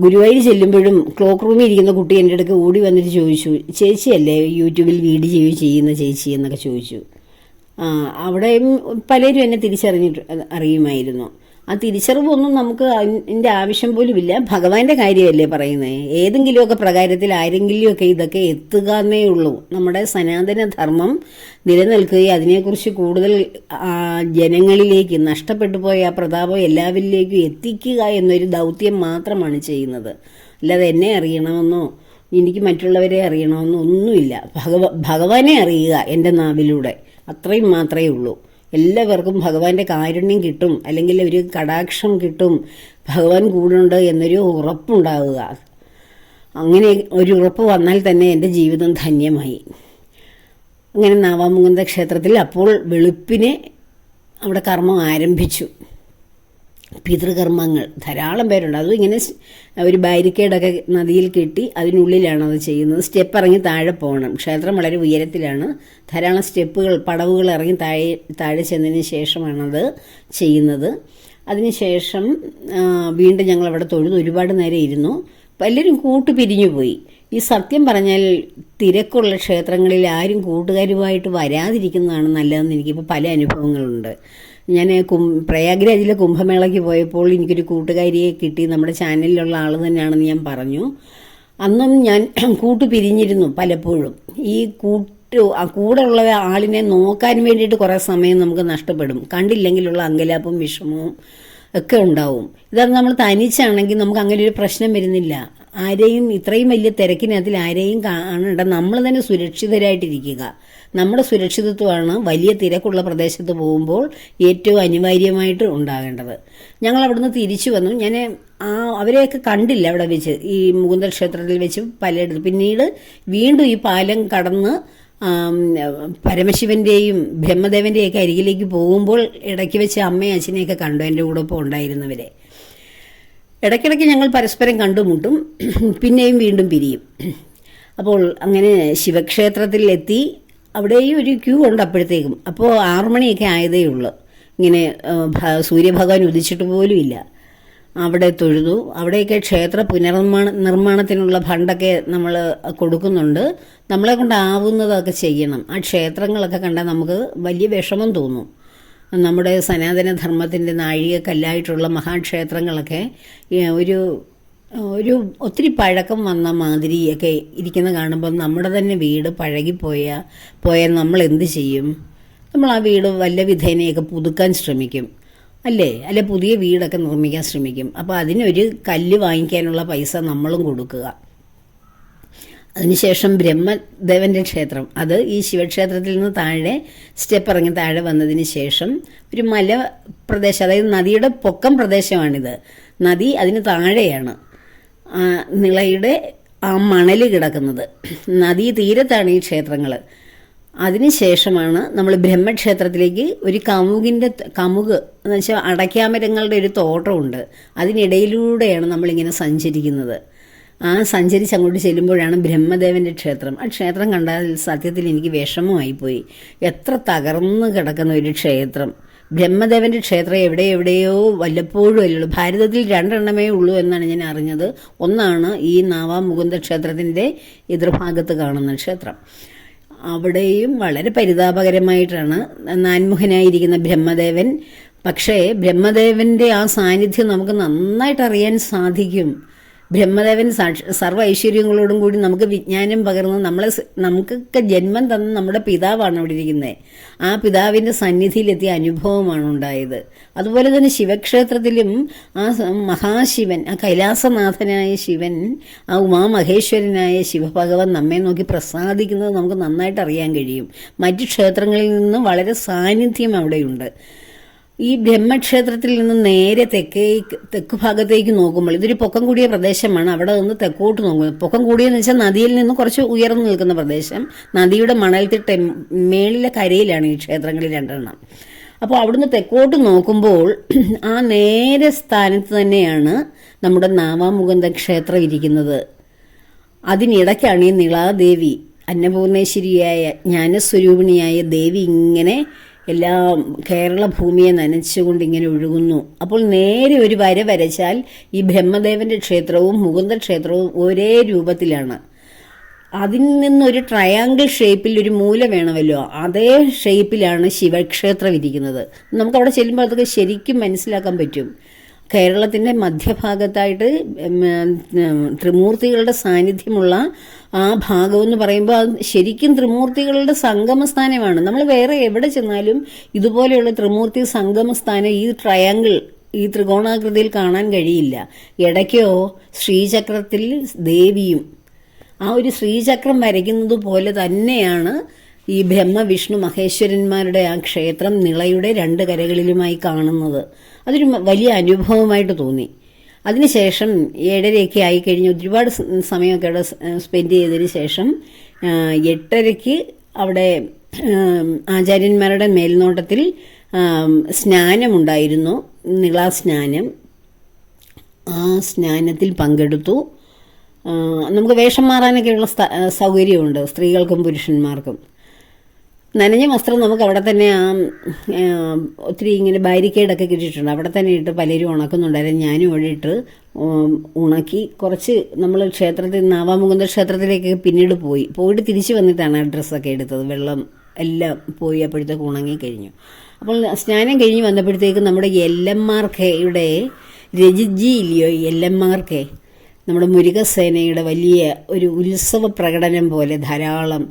ഗുരുവായൂർ ചെല്ലുമ്പോഴും ക്ലോക്ക് റൂമിൽ ഇരിക്കുന്ന കുട്ടി എൻ്റെ അടുക്ക് ഓടി വന്നിട്ട് ചോദിച്ചു, ചേച്ചിയല്ലേ യൂട്യൂബിൽ വീഡിയോ ചെയ്യുന്ന ചേച്ചി എന്നൊക്കെ ചോദിച്ചു. അവിടെയും പലരും എന്നെ അറിയുമായിരുന്നു. ആ തിരിച്ചറിവൊന്നും നമുക്ക് അതിൻ്റെ ആവശ്യം പോലുമില്ല. ഭഗവാന്റെ കാര്യമല്ലേ പറയുന്നത്. ഏതെങ്കിലുമൊക്കെ പ്രകാരത്തിൽ ആരെങ്കിലുമൊക്കെ ഇതൊക്കെ എത്തുക എന്നേ ഉള്ളൂ. നമ്മുടെ സനാതന ധർമ്മം നിലനിൽക്കുകയും അതിനെക്കുറിച്ച് കൂടുതൽ ജനങ്ങളിലേക്ക് നഷ്ടപ്പെട്ടു പോയ ആ പ്രതാപം എല്ലാവരിലേക്കും എത്തിക്കുക എന്നൊരു ദൗത്യം മാത്രമാണ് ചെയ്യുന്നത്. അല്ലാതെ എന്നെ അറിയണമെന്നോ എനിക്ക് മറ്റുള്ളവരെ അറിയണമെന്നോ ഒന്നുമില്ല. ഭഗവാനെ അറിയുക എൻ്റെ നാവിലൂടെ, അത്രയും മാത്രമേ ഉള്ളൂ. എല്ലാവർക്കും ഭഗവാന്റെ കാരുണ്യം കിട്ടും, അല്ലെങ്കിൽ ഒരു കടാക്ഷം കിട്ടും, ഭഗവാൻ കൂടുണ്ട് എന്നൊരു ഉറപ്പുണ്ടാവുക. അങ്ങനെ ഒരു ഉറപ്പ് വന്നാൽ തന്നെ എൻ്റെ ജീവിതം ധന്യമായി. അങ്ങനെ നാവാമുകുന്ദ ക്ഷേത്രത്തിൽ അപ്പോൾ വെളുപ്പിനെ അവിടെ കർമ്മം ആരംഭിച്ചു. പിതൃകർമ്മങ്ങൾ ധാരാളം പേരുണ്ട്. അതും ഇങ്ങനെ ഒരു ബാരിക്കേഡൊക്കെ നദിയിൽ കെട്ടി അതിനുള്ളിലാണ് അത് ചെയ്യുന്നത്. സ്റ്റെപ്പ് ഇറങ്ങി താഴെ പോകണം. ക്ഷേത്രം വളരെ ഉയരത്തിലാണ്. ധാരാളം സ്റ്റെപ്പുകൾ, പടവുകൾ ഇറങ്ങി താഴെ ചെന്നതിന് ശേഷമാണത് ചെയ്യുന്നത്. അതിനുശേഷം വീണ്ടും ഞങ്ങൾ അവിടെ തൊഴുത് ഒരുപാട് നേരം ഇരുന്നു. പലരും പിരിഞ്ഞു പോയി. ഈ സത്യം പറഞ്ഞാൽ തിരക്കുള്ള ക്ഷേത്രങ്ങളിൽ ആരും കൂട്ടുകാരുമായിട്ട് വരാതിരിക്കുന്നതാണ് നല്ലതെന്ന് എനിക്കിപ്പോൾ പല അനുഭവങ്ങളുണ്ട്. ഞാൻ പ്രയാഗ്രാജിലെ കുംഭമേളയ്ക്ക് പോയപ്പോൾ എനിക്കൊരു കൂട്ടുകാരിയെ കിട്ടി. നമ്മുടെ ചാനലിലുള്ള ആൾ തന്നെയാണെന്ന് ഞാൻ പറഞ്ഞു. അന്നും ഞാൻ പിരിഞ്ഞിരുന്നു പലപ്പോഴും. ഈ കൂടെ ഉള്ള ആളിനെ നോക്കാൻ വേണ്ടിയിട്ട് കുറേ സമയം നമുക്ക് നഷ്ടപ്പെടും. കണ്ടില്ലെങ്കിലുള്ള അങ്കലാപ്പും വിഷമവും ഒക്കെ ഉണ്ടാവും. ഇതാണ് നമ്മൾ തനിച്ചാണെങ്കിൽ നമുക്ക് അങ്ങനെ ഒരു പ്രശ്നം വരുന്നില്ല. ആരെയും ഇത്രയും വലിയ തിരക്കിനകത്തിൽ ആരെയും കാണണ്ട. നമ്മൾ തന്നെ സുരക്ഷിതരായിട്ടിരിക്കുക. നമ്മുടെ സുരക്ഷിതത്വമാണ് വലിയ തിരക്കുള്ള പ്രദേശത്ത് പോകുമ്പോൾ ഏറ്റവും അനിവാര്യമായിട്ട് ഉണ്ടാകേണ്ടത്. ഞങ്ങൾ അവിടുന്ന് തിരിച്ചു വന്നു. ഞാൻ അവരെയൊക്കെ കണ്ടില്ല അവിടെ വെച്ച്, ഈ മുകുന്ദ ക്ഷേത്രത്തിൽ വെച്ച് പലയിടത്ത്. പിന്നീട് വീണ്ടും ഈ പാലം കടന്ന് പരമശിവന്റെയും ബ്രഹ്മദേവന്റെയൊക്കെ അരികിലേക്ക് പോകുമ്പോൾ ഇടയ്ക്ക് വെച്ച് അമ്മയും അച്ഛനെയൊക്കെ കണ്ടു, എൻ്റെ കൂടെ ഇപ്പോൾ ഉണ്ടായിരുന്നവരെ. ഇടയ്ക്കിടയ്ക്ക് ഞങ്ങൾ പരസ്പരം കണ്ടുമുട്ടും, പിന്നെയും വീണ്ടും പിരിയും. അപ്പോൾ അങ്ങനെ ശിവക്ഷേത്രത്തിൽ എത്തി. അവിടെയും ഒരു ക്യൂ ഉണ്ട് അപ്പോഴത്തേക്കും. അപ്പോൾ 6 മണിയൊക്കെ ആയതേ ഉള്ളൂ. ഇങ്ങനെ സൂര്യഭഗവാൻ ഉദിച്ചിട്ട് പോലും ഇല്ല. അവിടെ തൊഴുതു. അവിടെയൊക്കെ ക്ഷേത്ര നിർമ്മാണത്തിനുള്ള ഫണ്ടൊക്കെ നമ്മൾ കൊടുക്കുന്നുണ്ട്. നമ്മളെ കൊണ്ടാവുന്നതൊക്കെ ചെയ്യണം. ആ ക്ഷേത്രങ്ങളൊക്കെ കണ്ടാൽ നമുക്ക് വലിയ വിഷമം തോന്നും. നമ്മുടെ സനാതനധർമ്മത്തിൻ്റെ നാഴികക്കല്ലായിട്ടുള്ള മഹാക്ഷേത്രങ്ങളൊക്കെ ഒരു ഒത്തിരി പഴക്കം വന്ന മാതിരിയൊക്കെ ഇരിക്കുന്ന കാണുമ്പോൾ നമ്മുടെ തന്നെ വീട് പോയാൽ നമ്മൾ എന്ത് ചെയ്യും? നമ്മൾ ആ വീട് വല്ല വിധേനയൊക്കെ പുതുക്കാൻ ശ്രമിക്കും, അല്ലെ പുതിയ വീടൊക്കെ നിർമ്മിക്കാൻ ശ്രമിക്കും. അപ്പോൾ അതിനൊരു കല്ല് വാങ്ങിക്കാനുള്ള പൈസ നമ്മളും കൊടുക്കുക. അതിനുശേഷം ബ്രഹ്മദേവന്റെ ക്ഷേത്രം, അത് ഈ ശിവക്ഷേത്രത്തിൽ നിന്ന് താഴെ സ്റ്റെപ്പ് ഇറങ്ങി താഴെ വന്നതിന് ശേഷം ഒരു മല പ്രദേശം, അതായത് നദിയുടെ പൊക്കം പ്രദേശമാണിത്. നദി അതിന് താഴെയാണ് നിളയുടെ ആ മണൽ കിടക്കുന്നത്. നദീ തീരത്താണ് ഈ ക്ഷേത്രങ്ങൾ. അതിനുശേഷമാണ് നമ്മൾ ബ്രഹ്മക്ഷേത്രത്തിലേക്ക് ഒരു കമുക് എന്ന് വെച്ചാൽ അടയ്ക്കാമരങ്ങളുടെ ഒരു തോട്ടമുണ്ട്. അതിനിടയിലൂടെയാണ് നമ്മളിങ്ങനെ സഞ്ചരിക്കുന്നത്. സഞ്ചരിച്ച് അങ്ങോട്ട് ചെല്ലുമ്പോഴാണ് ബ്രഹ്മദേവന്റെ ക്ഷേത്രം. ആ ക്ഷേത്രം കണ്ടാൽ സത്യത്തിൽ എനിക്ക് വിഷമമായിപ്പോയി. എത്ര തകർന്നു കിടക്കുന്ന ഒരു ക്ഷേത്രം! ബ്രഹ്മദേവന്റെ ക്ഷേത്രം എവിടെയോ വല്ലപ്പോഴും അല്ലുള്ളൂ. ഭാരതത്തിൽ 2 എണ്ണമേ ഉള്ളൂ എന്നാണ് ഞാൻ അറിഞ്ഞത്. ഒന്നാണ് ഈ നാവാമുകുന്ദ ക്ഷേത്രത്തിൻ്റെ എതിർഭാഗത്ത് കാണുന്ന ക്ഷേത്രം. അവിടെയും വളരെ പരിതാപകരമായിട്ടാണ് നാൻമുഖനായിരിക്കുന്ന ബ്രഹ്മദേവൻ. പക്ഷേ ബ്രഹ്മദേവന്റെ ആ സാന്നിധ്യം നമുക്ക് നന്നായിട്ട് അറിയാൻ സാധിക്കും. ബ്രഹ്മദേവൻ സർവ്വ ഐശ്വര്യങ്ങളോടും കൂടി നമുക്ക് വിജ്ഞാനം പകർന്ന് നമുക്കൊക്കെ ജന്മം തന്ന നമ്മുടെ പിതാവാണ് അവിടെ ഇരിക്കുന്നത്. ആ പിതാവിൻ്റെ സന്നിധിയിലെത്തിയ അനുഭവമാണ് ഉണ്ടായത്. അതുപോലെ തന്നെ ശിവക്ഷേത്രത്തിലും ആ മഹാശിവൻ, ആ കൈലാസനാഥനായ ശിവൻ, ആ ഉമാമഹേശ്വരനായ ശിവഭഗവാൻ നമ്മെ നോക്കി പ്രസാദിക്കുന്നത് നമുക്ക് നന്നായിട്ട് അറിയാൻ കഴിയും. മറ്റു ക്ഷേത്രങ്ങളിൽ നിന്ന് വളരെ സാന്നിധ്യം അവിടെയുണ്ട്. ഈ ബ്രഹ്മക്ഷേത്രത്തിൽ നിന്ന് നേരെ തെക്ക് ഭാഗത്തേക്ക് നോക്കുമ്പോൾ ഇതൊരു പൊക്കം കൂടിയ പ്രദേശമാണ്. അവിടെ നിന്ന് തെക്കോട്ട് നോക്കുന്നത്, പൊക്കം കൂടിയെന്ന് വെച്ചാൽ നദിയിൽ നിന്ന് കുറച്ച് ഉയർന്നു നിൽക്കുന്ന പ്രദേശം. നദിയുടെ മണൽത്തിട്ട മേളിലെ കരയിലാണ് ഈ ക്ഷേത്രങ്ങളിൽ 2 എണ്ണം. അപ്പോൾ അവിടുന്ന് തെക്കോട്ട് നോക്കുമ്പോൾ ആ നേരെ സ്ഥാനത്ത് തന്നെയാണ് നമ്മുടെ നാവാമുകുന്ദ ക്ഷേത്രം ഇരിക്കുന്നത്. അതിനിടയ്ക്കാണ് ഈ നിളാദേവി, അന്നപൂർണേശ്വരിയായ ജ്ഞാനസ്വരൂപിണിയായ ദേവി ഇങ്ങനെ എല്ലാം കേരള ഭൂമിയെ നനച്ചുകൊണ്ട് ഇങ്ങനെ ഒഴുകുന്നു. അപ്പോൾ നേരെ ഒരു വര വരച്ചാൽ ഈ ബ്രഹ്മദേവന്റെ ക്ഷേത്രവും മുകുന്ദ ക്ഷേത്രവും ഒരേ രൂപത്തിലാണ്. അതിൽ നിന്നൊരു ട്രയാങ്കിൾ ഷേപ്പിൽ ഒരു മൂല വേണമല്ലോ, അതേ ഷേപ്പിലാണ് ശിവക്ഷേത്രം ഇരിക്കുന്നത്. നമുക്കവിടെ ചെല്ലുമ്പോൾ അതൊക്കെ ശരിക്കും മനസ്സിലാക്കാൻ പറ്റും. കേരളത്തിൻ്റെ മധ്യഭാഗത്തായിട്ട് ത്രിമൂർത്തികളുടെ സാന്നിധ്യമുള്ള ആ ഭാഗം എന്ന് പറയുമ്പോൾ അത് ശരിക്കും ത്രിമൂർത്തികളുടെ സംഗമസ്ഥാനമാണ്. നമ്മൾ വേറെ എവിടെ ചെന്നാലും ഇതുപോലെയുള്ള ത്രിമൂർത്തി സംഗമസ്ഥാനം ഈ ട്രയാങ്കിൾ, ഈ ത്രികോണാകൃതിയിൽ കാണാൻ കഴിയില്ല. ഇടയ്ക്കോ ശ്രീചക്രത്തിൽ ദേവിയും ആ ഒരു ശ്രീചക്രം വരയ്ക്കുന്നത് പോലെ തന്നെയാണ് ഈ ബ്രഹ്മ വിഷ്ണു മഹേശ്വരന്മാരുടെ ആ ക്ഷേത്രം നിളയുടെ രണ്ട് കരകളിലുമായി കാണുന്നത്. അതൊരു വലിയ അനുഭവമായിട്ട് തോന്നി. അതിനുശേഷം 7:30 ആയിക്കഴിഞ്ഞ് ഒരുപാട് സമയമൊക്കെ അവിടെ സ്പെൻഡ് ചെയ്തതിന് ശേഷം 8:30 അവിടെ ആചാര്യന്മാരുടെ മേൽനോട്ടത്തിൽ സ്നാനമുണ്ടായിരുന്നു, നിളാസ്നാനം. ആ സ്നാനത്തിൽ പങ്കെടുത്തു. നമുക്ക് വേഷം മാറാനൊക്കെയുള്ള സൗകര്യമുണ്ട് സ്ത്രീകൾക്കും പുരുഷന്മാർക്കും. നനഞ്ഞ വസ്ത്രം നമുക്ക് അവിടെ തന്നെ ഒത്തിരി ഇങ്ങനെ ബാരിക്കേഡൊക്കെ കിട്ടിയിട്ടുണ്ട്, അവിടെ തന്നെ ഇട്ട് പലരും ഉണക്കുന്നുണ്ടായിരുന്നു. ഞാനും അവിടെ ഇട്ട് ഉണക്കി. കുറച്ച് നമ്മൾ ക്ഷേത്രത്തിൽ നാവാമുകുന്ദ ക്ഷേത്രത്തിലേക്ക് പിന്നീട് പോയിട്ട് തിരിച്ചു വന്നിട്ടാണ് ഡ്രസ്സൊക്കെ എടുത്തത്. വെള്ളം എല്ലാം പോയി അപ്പോഴത്തേക്ക് ഉണങ്ങി കഴിഞ്ഞു. അപ്പോൾ സ്നാനം കഴിഞ്ഞ് വന്നപ്പോഴത്തേക്ക് നമ്മുടെ എല്ലമ്മാർക്കയുടെ രജിജി ഇല്ലയോ, എല്ലമ്മാർക്കെ നമ്മുടെ മുരുകസേനയുടെ വലിയ ഒരു ഉത്സവ പ്രകടനം പോലെ ധാരാളം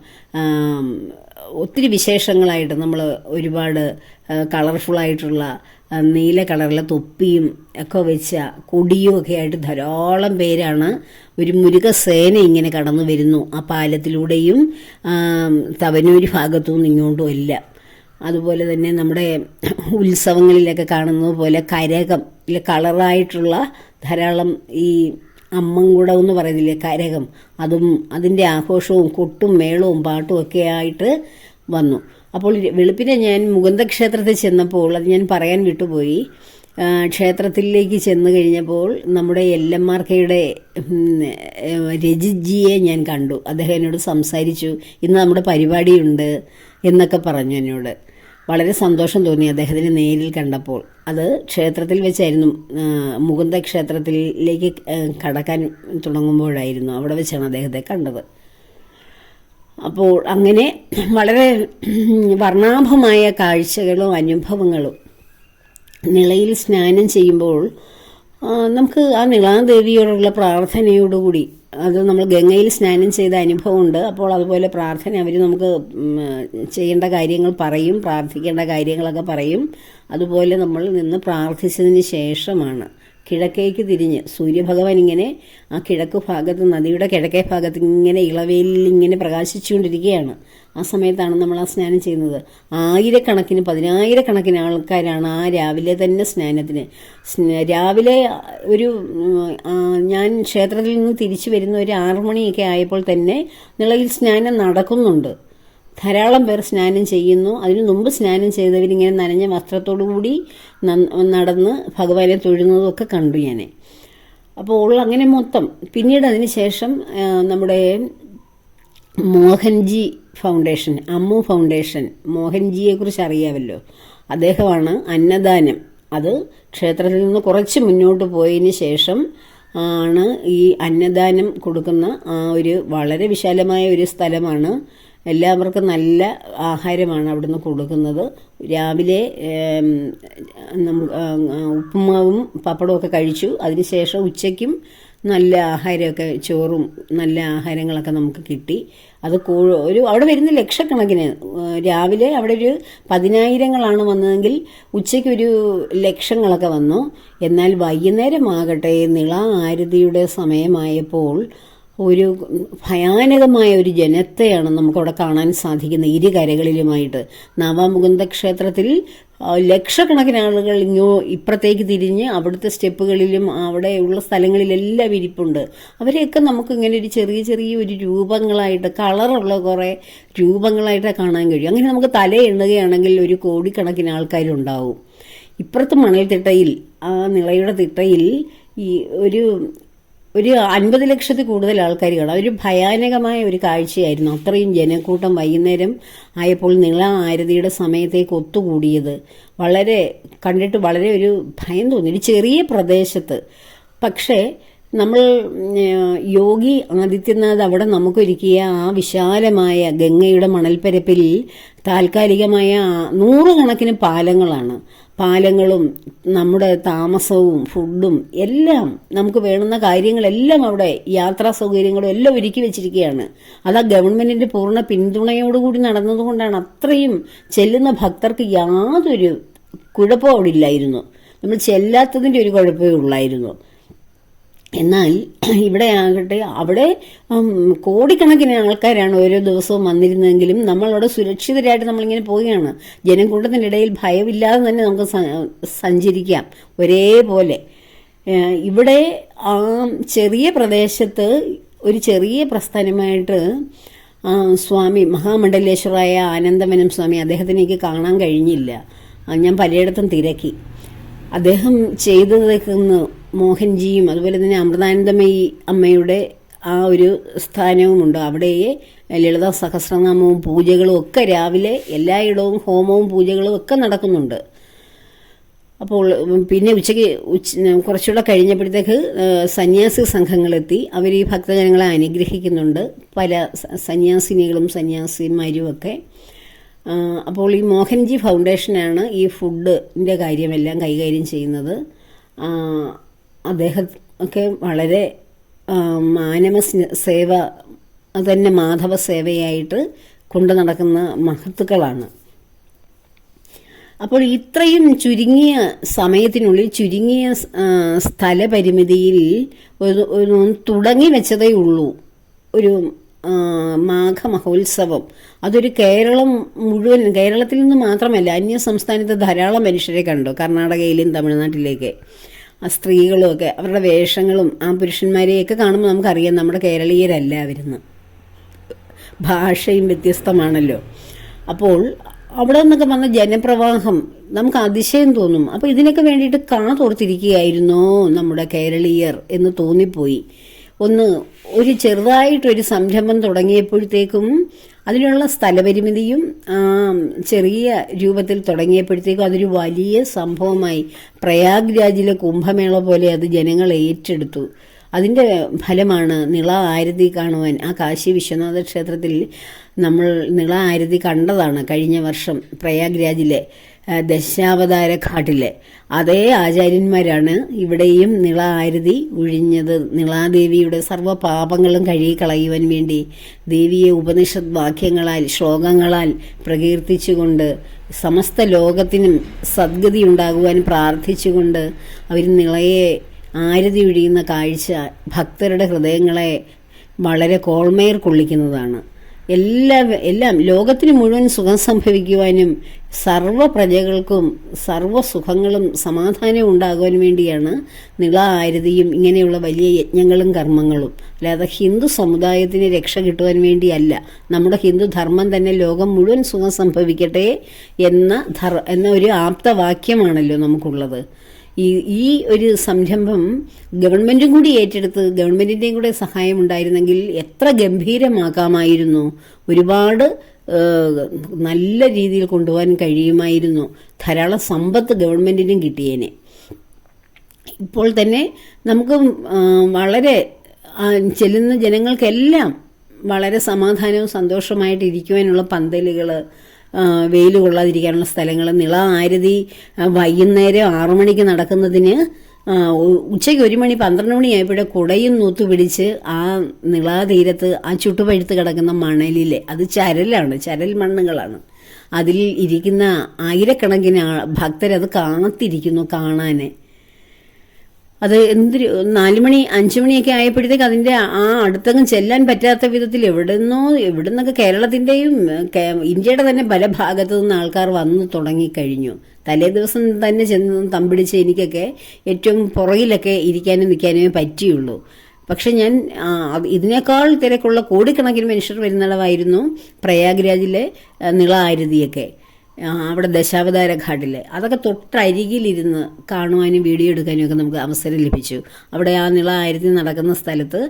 ഒത്തിരി വിശേഷങ്ങളായിട്ട് നമ്മൾ ഒരുപാട് കളർഫുള്ളായിട്ടുള്ള നീല കളറിലെ തൊപ്പിയും ഒക്കെ വെച്ച കൊടിയും ഒക്കെ ആയിട്ട് ധാരാളം പേരാണ് ഒരു മുരുകസേന ഇങ്ങനെ കടന്നു വരുന്നു. ആ പാലത്തിലൂടെയും തവനൂര് ഭാഗത്തുനിന്ന് ഇങ്ങോട്ടും ഇല്ല. അതുപോലെ തന്നെ നമ്മുടെ ഉത്സവങ്ങളിലൊക്കെ കാണുന്നത് പോലെ കരകം കളറായിട്ടുള്ള ധാരാളം ഈ അമ്മൻകുടം എന്ന് പറയുന്നില്ലേ, കരകം, അതും അതിൻ്റെ ആഘോഷവും കൊട്ടും മേളവും പാട്ടും ഒക്കെ ആയിട്ട് വന്നു. അപ്പോൾ വെളുപ്പിനെ ഞാൻ മുകുന്ദക്ഷേത്രത്തിൽ ചെന്നപ്പോൾ, അത് ഞാൻ പറയാൻ വിട്ടുപോയി, ക്ഷേത്രത്തിലേക്ക് ചെന്ന് കഴിഞ്ഞപ്പോൾ നമ്മുടെ എല്ലമ്മാർക്കയുടെ രജിജിയെ ഞാൻ കണ്ടു. അദ്ദേഹം എന്നോട് സംസാരിച്ചു. ഇന്ന് നമ്മുടെ പരിപാടിയുണ്ട് എന്നൊക്കെ പറഞ്ഞു എന്നോട്. വളരെ സന്തോഷം തോന്നി അദ്ദേഹത്തിന് നേരിൽ കണ്ടപ്പോൾ. അത് ക്ഷേത്രത്തിൽ വെച്ചായിരുന്നു, മുകുന്ദ ക്ഷേത്രത്തിലേക്ക് കടക്കാൻ തുടങ്ങുമ്പോഴായിരുന്നു. അവിടെ വെച്ചാണ് അദ്ദേഹത്തെ കണ്ടത്. അപ്പോൾ അങ്ങനെ വളരെ വർണ്ണാഭമായ കാഴ്ചകളും അനുഭവങ്ങളും. നിളയിൽ സ്നാനം ചെയ്യുമ്പോൾ നമുക്ക് ആ നിളാദേവിയോടുള്ള പ്രാർത്ഥനയോടുകൂടി, അത് നമ്മൾ ഗംഗയിൽ സ്നാനം ചെയ്ത അനുഭവമുണ്ട്. അപ്പോൾ അതുപോലെ പ്രാർത്ഥന അവർ നമുക്ക് ചെയ്യേണ്ട കാര്യങ്ങൾ പറയും, പ്രാർത്ഥിക്കേണ്ട കാര്യങ്ങളൊക്കെ പറയും. അതുപോലെ നമ്മൾ നിന്ന് പ്രാർത്ഥിച്ചതിന് ശേഷമാണ് കിഴക്കേക്ക് തിരിഞ്ഞ് സൂര്യഭഗവാൻ ഇങ്ങനെ ആ കിഴക്ക് ഭാഗത്ത്, നദിയുടെ കിഴക്കേ ഭാഗത്ത് ഇങ്ങനെ ഇളവേലിൽ ഇങ്ങനെ പ്രകാശിച്ചുകൊണ്ടിരിക്കുകയാണ്. ആ സമയത്താണ് നമ്മൾ ആ സ്നാനം ചെയ്യുന്നത്. ആയിരക്കണക്കിന് 10,000-കണക്കിന് ആൾക്കാരാണ് ആ രാവിലെ തന്നെ സ്നാനത്തിന്. രാവിലെ ഒരു ഞാൻ ക്ഷേത്രത്തിൽ നിന്ന് തിരിച്ചു വരുന്ന ഒരു 6 മണിയൊക്കെ ആയപ്പോൾ തന്നെ നിളയിൽ സ്നാനം നടക്കുന്നുണ്ട്. ധാരാളം പേർ സ്നാനം ചെയ്യുന്നു. അതിനു മുമ്പ് സ്നാനം ചെയ്തവരിങ്ങനെ നനഞ്ഞ വസ്ത്രത്തോടു കൂടി നടന്ന് ഭഗവാനെ തൊഴുന്നതൊക്കെ കണ്ടു ഞാൻ. അപ്പോൾ അങ്ങനെ മൊത്തം. പിന്നീട് അതിന് ശേഷം നമ്മുടെ മോഹൻജി ഫൗണ്ടേഷൻ, അമ്മു ഫൗണ്ടേഷൻ, മോഹൻജിയെക്കുറിച്ച് അറിയാമല്ലോ, അദ്ദേഹമാണ് അന്നദാനം. അത് ക്ഷേത്രത്തിൽ നിന്ന് കുറച്ച് മുന്നോട്ട് പോയതിന് ശേഷം ആണ് ഈ അന്നദാനം കൊടുക്കുന്ന ആ ഒരു വളരെ വിശാലമായ ഒരു സ്ഥലമാണ്. എല്ലാവർക്കും നല്ല ആഹാരമാണ് അവിടുന്ന് കൊടുക്കുന്നത്. രാവിലെ ഉപ്പുമാവും പപ്പടവും ഒക്കെ കഴിച്ചു. അതിനുശേഷം ഉച്ചയ്ക്കും നല്ല ആഹാരമൊക്കെ, ചോറും നല്ല ആഹാരങ്ങളൊക്കെ നമുക്ക് കിട്ടി. അത് അവിടെ വരുന്ന ലക്ഷക്കണക്കിന്, രാവിലെ അവിടെ ഒരു 10,000-ങ്ങളാണ് വന്നതെങ്കിൽ ഉച്ചയ്ക്ക് ഒരു ലക്ഷങ്ങളൊക്കെ വന്നു. എന്നാൽ വൈകുന്നേരമാകട്ടെ, നിള ആരതിയുടെ സമയമായപ്പോൾ ഒരു ഭയാനകമായ ഒരു ജനത്തെയാണ് നമുക്കവിടെ കാണാൻ സാധിക്കുന്നത്. ഇരുകരകളിലുമായിട്ട് നാവാമുകുന്ദ ക്ഷേത്രത്തിൽ ലക്ഷക്കണക്കിന് ആളുകൾ ഇപ്പുറത്തേക്ക് തിരിഞ്ഞ് അവിടുത്തെ സ്റ്റെപ്പുകളിലും അവിടെയുള്ള സ്ഥലങ്ങളിലെല്ലാം ഇരിപ്പുണ്ട്. അവരെയൊക്കെ നമുക്ക് ഇങ്ങനെ ഒരു ചെറിയ ചെറിയ ഒരു രൂപങ്ങളായിട്ട്, കളറുള്ള കുറേ രൂപങ്ങളായിട്ട് കാണാൻ കഴിയും. അങ്ങനെ നമുക്ക് തല എണ്ണുകയാണെങ്കിൽ ഒരു കോടിക്കണക്കിന് ആൾക്കാരുണ്ടാവും. ഇപ്പുറത്ത് മണൽത്തിട്ടയിൽ, ആ നിളയുടെ തിട്ടയിൽ ഈ ഒരു 50 ലക്ഷത്തിൽ കൂടുതൽ ആൾക്കാർ കാണാം. ഒരു ഭയാനകമായ ഒരു കാഴ്ചയായിരുന്നു. അത്രയും ജനക്കൂട്ടം വൈകുന്നേരം ആയപ്പോൾ നിള ആരതിയുടെ സമയത്തേക്ക് ഒത്തുകൂടിയത് കണ്ടിട്ട് വളരെ ഒരു ഭയം തോന്നി. ഒരു ചെറിയ പ്രദേശത്ത്, പക്ഷേ നമ്മൾ യോഗി ആദിത്യനാഥ് അവിടെ നമുക്കൊരുക്കിയ ആ വിശാലമായ ഗംഗയുടെ മണൽപ്പരപ്പിൽ താൽക്കാലികമായ നൂറുകണക്കിന് പാലങ്ങളും നമ്മുടെ താമസവും ഫുഡും എല്ലാം നമുക്ക് വേണ്ടുന്ന കാര്യങ്ങളെല്ലാം അവിടെ യാത്രാ സൗകര്യങ്ങളും എല്ലാം ഒരുക്കി വെച്ചിരിക്കുകയാണ്. അത് ആ ഗവൺമെന്റിന്റെ പൂർണ്ണ പിന്തുണയോടുകൂടി നടന്നതുകൊണ്ടാണ് അത്രയും ചെല്ലുന്ന ഭക്തർക്ക് യാതൊരു കുഴപ്പവും അവിടെ ഇല്ലായിരുന്നു. നമ്മൾ ചെല്ലാത്തതിൻ്റെ ഒരു കുഴപ്പമേ ഉള്ളായിരുന്നു. എന്നാൽ ഇവിടെ ആകട്ടെ, അവിടെ കോടിക്കണക്കിന് ആൾക്കാരാണ് ഓരോ ദിവസവും വന്നിരുന്നതെങ്കിലും നമ്മളവിടെ സുരക്ഷിതരായിട്ട് നമ്മളിങ്ങനെ പോവുകയാണ്. ജനക്കൂട്ടത്തിൻ്റെ ഇടയിൽ ഭയമില്ലാതെ തന്നെ നമുക്ക് സഞ്ചരിക്കാം ഒരേപോലെ. ഇവിടെ ആ ചെറിയ പ്രദേശത്ത് ഒരു ചെറിയ പ്രസ്ഥാനമായിട്ട് സ്വാമി മഹാമണ്ഡലേശ്വരായ ആനന്ദവനം സ്വാമി, അദ്ദേഹത്തിന് എനിക്ക് കാണാൻ കഴിഞ്ഞില്ല. ഞാൻ പലയിടത്തും തിരക്കി. അദ്ദേഹം ചെയ്തതെന്ന് മോഹൻജിയും അതുപോലെ തന്നെ അമൃതാനന്ദമയി അമ്മയുടെ ആ ഒരു സ്ഥാനവുമുണ്ട്. അവിടെ ലളിതാ സഹസ്രനാമവും പൂജകളും ഒക്കെ രാവിലെ എല്ലായിടവും ഹോമവും പൂജകളും ഒക്കെ നടക്കുന്നുണ്ട്. അപ്പോൾ പിന്നെ കുറച്ചുകൂടെ കഴിഞ്ഞപ്പോഴത്തേക്ക് സന്യാസി സംഘങ്ങളെത്തി. അവർ ഈ ഭക്തജനങ്ങളെ അനുഗ്രഹിക്കുന്നുണ്ട്, പല സന്യാസിനികളും സന്യാസിമാരും ഒക്കെ. അപ്പോൾ ഈ മോഹൻജി ഫൗണ്ടേഷനാണ് ഈ ഫുഡിൻ്റെ കാര്യമെല്ലാം കൈകാര്യം ചെയ്യുന്നത്. അദ്ദേഹം ഒക്കെ വളരെ മാനവ സേവ തന്നെ മാധവ സേവയായിട്ട് കൊണ്ടു നടക്കുന്ന മഹത്തുക്കളാണ്. അപ്പോൾ ഇത്രയും ചുരുങ്ങിയ സമയത്തിനുള്ളിൽ ചുരുങ്ങിയ സ്ഥലപരിമിതിയിൽ തുടങ്ങി വെച്ചതേ ഉള്ളൂ ഒരു മാഘമഹോത്സവം. അതൊരു കേരളം മുഴുവൻ, കേരളത്തിൽ നിന്ന് മാത്രമല്ല അന്യ സംസ്ഥാനത്ത് ധാരാളം മനുഷ്യരെ കണ്ടു. കർണാടകയിലും തമിഴ്നാട്ടിലേക്ക് ആ സ്ത്രീകളുമൊക്കെ അവരുടെ വേഷങ്ങളും ആ പുരുഷന്മാരെയൊക്കെ കാണുമ്പോൾ നമുക്കറിയാം നമ്മുടെ കേരളീയരല്ല അവരെന്ന്. ഭാഷയും വ്യത്യസ്തമാണല്ലോ. അപ്പോൾ അവിടെ നിന്നൊക്കെ വന്ന ജനപ്രവാഹം നമുക്ക് അതിശയം തോന്നും. അപ്പോൾ ഇതിനൊക്കെ വേണ്ടിയിട്ട് കാതോർത്തിരിക്കുകയായിരുന്നോ നമ്മുടെ കേരളീയർ എന്ന് തോന്നിപ്പോയി. ഒരു ചെറുതായിട്ടൊരു സംരംഭം തുടങ്ങിയപ്പോഴത്തേക്കും അതിനുള്ള സ്ഥലപരിമിതിയും ചെറിയ രൂപത്തിൽ തുടങ്ങിയപ്പോഴത്തേക്കും അതൊരു വലിയ സംഭവമായി. പ്രയാഗ്രാജിലെ കുംഭമേള പോലെ അത് ജനങ്ങൾ ഏറ്റെടുത്തു. അതിൻ്റെ ഫലമാണ് നിള ആരതി കാണുവാൻ ആ കാശി വിശ്വനാഥ ക്ഷേത്രത്തിൽ നമ്മൾ നിള ആരതി കണ്ടതാണ് കഴിഞ്ഞ വർഷം. പ്രയാഗ്രാജിലെ ദശാവതാര ഘാട്ടിലെ അതേ ആചാര്യന്മാരാണ് ഇവിടെയും നിള ആരതി ഒഴിഞ്ഞത്. നിളാദേവിയുടെ സർവ്വ പാപങ്ങളും കഴുകിക്കളയുവാൻ വേണ്ടി ദേവിയെ ഉപനിഷത് വാക്യങ്ങളാൽ ശ്ലോകങ്ങളാൽ പ്രകീർത്തിച്ചുകൊണ്ട് സമസ്ത ലോകത്തിനും സദ്ഗതി ഉണ്ടാകുവാൻ പ്രാർത്ഥിച്ചുകൊണ്ട് അവർ നിളയെ ആരതി ഒഴിയുന്ന കാഴ്ച ഭക്തരുടെ ഹൃദയങ്ങളെ വളരെ കോൾമേർ കൊള്ളിക്കുന്നതാണ്. എല്ലാം ലോകത്തിന് മുഴുവൻ സുഖം സംഭവിക്കുവാനും സർവ്വ പ്രജകൾക്കും സർവ്വ സുഖങ്ങളും സമാധാനവും ഉണ്ടാകുവാൻ വേണ്ടിയാണ് നിള ആരതിയും ഇങ്ങനെയുള്ള വലിയ യജ്ഞങ്ങളും കർമ്മങ്ങളും. അല്ലാതെ ഹിന്ദു സമുദായത്തിന് രക്ഷ കിട്ടുവാൻ വേണ്ടിയല്ല. നമ്മുടെ ഹിന്ദു ധർമ്മം തന്നെ ലോകം മുഴുവൻ സുഖം സംഭവിക്കട്ടെ എന്ന ഒരു ആപ്തവാക്യമാണല്ലോ നമുക്കുള്ളത്. ഈ ഒരു സംരംഭം ഗവൺമെൻറ്റും കൂടി ഏറ്റെടുത്ത് ഗവൺമെൻറ്റിൻ്റെയും കൂടെ സഹായം ഉണ്ടായിരുന്നെങ്കിൽ എത്ര ഗംഭീരമാക്കാമായിരുന്നു. ഒരുപാട് നല്ല രീതിയിൽ കൊണ്ടുപോകാൻ കഴിയുമായിരുന്നു. ധാരാളം സമ്പത്ത് ഗവൺമെൻറ്റിനും കിട്ടിയേനെ. ഇപ്പോൾ തന്നെ നമുക്ക് വളരെ ചെല്ലുന്ന ജനങ്ങൾക്കെല്ലാം വളരെ സമാധാനവും സന്തോഷമായിട്ടിരിക്കുവാനുള്ള പന്തലുകൾ, വെയിൽ കൊള്ളാതിരിക്കാനുള്ള സ്ഥലങ്ങൾ. നിള ആരതി വൈകുന്നേരം 6 മണിക്ക് നടക്കുന്നതിന് ഉച്ചയ്ക്ക് 1 മണി 12 മണിയായപ്പോഴേ കുടയും നൂത്തുപിടിച്ച് ആ നിളാതീരത്ത് ആ ചുട്ടുപഴുത്ത് കിടക്കുന്ന മണലിലെ, അത് ചരൽ മണ്ണുകളാണ്, അതിൽ ഇരിക്കുന്ന ആയിരക്കണക്കിന് ഭക്തരത് കാത്തിരിക്കുന്നു കാണാൻ. അത് 4 മണി 5 മണിയൊക്കെ ആയപ്പോഴത്തേക്ക് അതിൻ്റെ ആ അടുത്തങ്ങ് ചെല്ലാൻ പറ്റാത്ത വിധത്തിൽ എവിടുന്നൊക്കെ കേരളത്തിൻ്റെയും ഇന്ത്യയുടെ തന്നെ പല ഭാഗത്തു നിന്ന് ആൾക്കാർ വന്നു തുടങ്ങിക്കഴിഞ്ഞു. തലേ ദിവസം തന്നെ ചെന്ന് തമ്പിടിച്ച് എനിക്കൊക്കെ ഏറ്റവും പുറകിലൊക്കെ ഇരിക്കാനും നിൽക്കാനുമേ പറ്റിയുള്ളൂ. പക്ഷെ ഞാൻ ഇതിനേക്കാൾ തിരക്കുള്ള കോടിക്കണക്കിന് മനുഷ്യർ വരുന്നിടമായിരുന്നു പ്രയാഗ്രാജിലെ നിള ആരതിയൊക്കെ. അവിടെ ദശാവതാര ഘാട്ടിൽ അതൊക്കെ തൊട്ടരികിലിരുന്ന് കാണുവാനും വീഡിയോ എടുക്കാനും ഒക്കെ നമുക്ക് അവസരം ലഭിച്ചു. അവിടെ ആ നിള ആരതി നടക്കുന്ന സ്ഥലത്ത്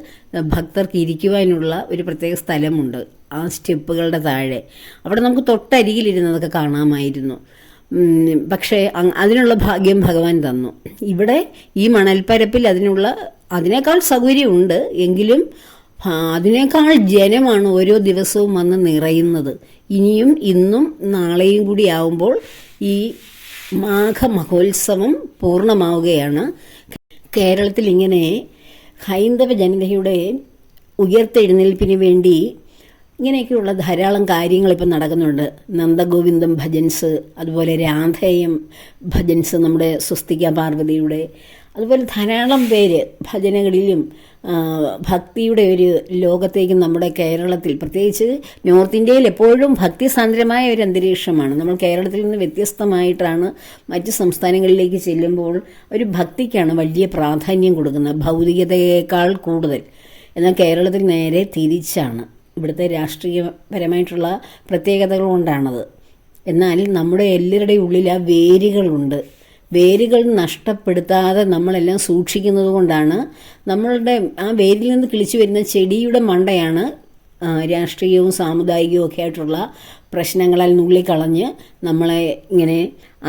ഭക്തർക്ക് ഇരിക്കുവാനുള്ള ഒരു പ്രത്യേക സ്ഥലമുണ്ട് ആ സ്റ്റെപ്പുകളുടെ താഴെ. അവിടെ നമുക്ക് തൊട്ടരികിലിരുന്ന് അതൊക്കെ കാണാമായിരുന്നു. പക്ഷേ അതിനുള്ള ഭാഗ്യം ഭഗവാൻ തന്നു. ഇവിടെ ഈ മണൽപ്പരപ്പിൽ അതിനേക്കാൾ സൗകര്യമുണ്ട്. എങ്കിലും അതിനേക്കാൾ ജനമാണ് ഓരോ ദിവസവും വന്ന് നിറയുന്നത്. ഇനിയും ഇന്നും നാളെയും കൂടി ആവുമ്പോൾ ഈ മാഘമഹോത്സവം പൂർണ്ണമാവുകയാണ്. കേരളത്തിൽ ഇങ്ങനെ ഹൈന്ദവ ജനതയുടെ ഉയർത്തെഴുന്നേൽപ്പിന് വേണ്ടി ഇങ്ങനെയൊക്കെയുള്ള ധാരാളം കാര്യങ്ങൾ ഇപ്പം നടക്കുന്നുണ്ട്. നന്ദഗോവിന്ദം ഭജൻസ്, അതുപോലെ രാധേയം ഭജൻസ്, നമ്മുടെ സ്വസ്തിക പാർവതിയുടെ, അതുപോലെ ധാരാളം പേര് ഭജനകളിലും ഭക്തിയുടെ ഒരു ലോകത്തേക്ക് നമ്മുടെ കേരളത്തിൽ, പ്രത്യേകിച്ച് നോർത്ത് ഇന്ത്യയിൽ എപ്പോഴും ഭക്തിസാന്ദ്രമായ ഒരു അന്തരീക്ഷമാണ്. നമ്മൾ കേരളത്തിൽ നിന്ന് വ്യത്യസ്തമായിട്ടാണ് മറ്റ് സംസ്ഥാനങ്ങളിലേക്ക് ചെല്ലുമ്പോൾ ഒരു ഭക്തിക്കാണ് വലിയ പ്രാധാന്യം കൊടുക്കുന്നത്, ഭൗതികതയേക്കാൾ കൂടുതൽ. എന്നാൽ കേരളത്തിൽ നേരെ തിരിച്ചാണ്. ഇവിടുത്തെ രാഷ്ട്രീയപരമായിട്ടുള്ള പ്രത്യേകതകൾ കൊണ്ടാണത്. എന്നാൽ നമ്മുടെ എല്ലാവരുടെയും ഉള്ളിൽ ആ വേരുകളുണ്ട്. വേരുകൾ നഷ്ടപ്പെടുത്താതെ നമ്മളെല്ലാം സൂക്ഷിക്കുന്നത് കൊണ്ടാണ് നമ്മളുടെ ആ വേരിൽ നിന്ന് കിളിച്ചു വരുന്ന ചെടിയുടെ മണ്ടയാണ് രാഷ്ട്രീയവും സാമുദായികവും ഒക്കെ ആയിട്ടുള്ള പ്രശ്നങ്ങളാൽ നുള്ളിക്കളഞ്ഞ് നമ്മളെ ഇങ്ങനെ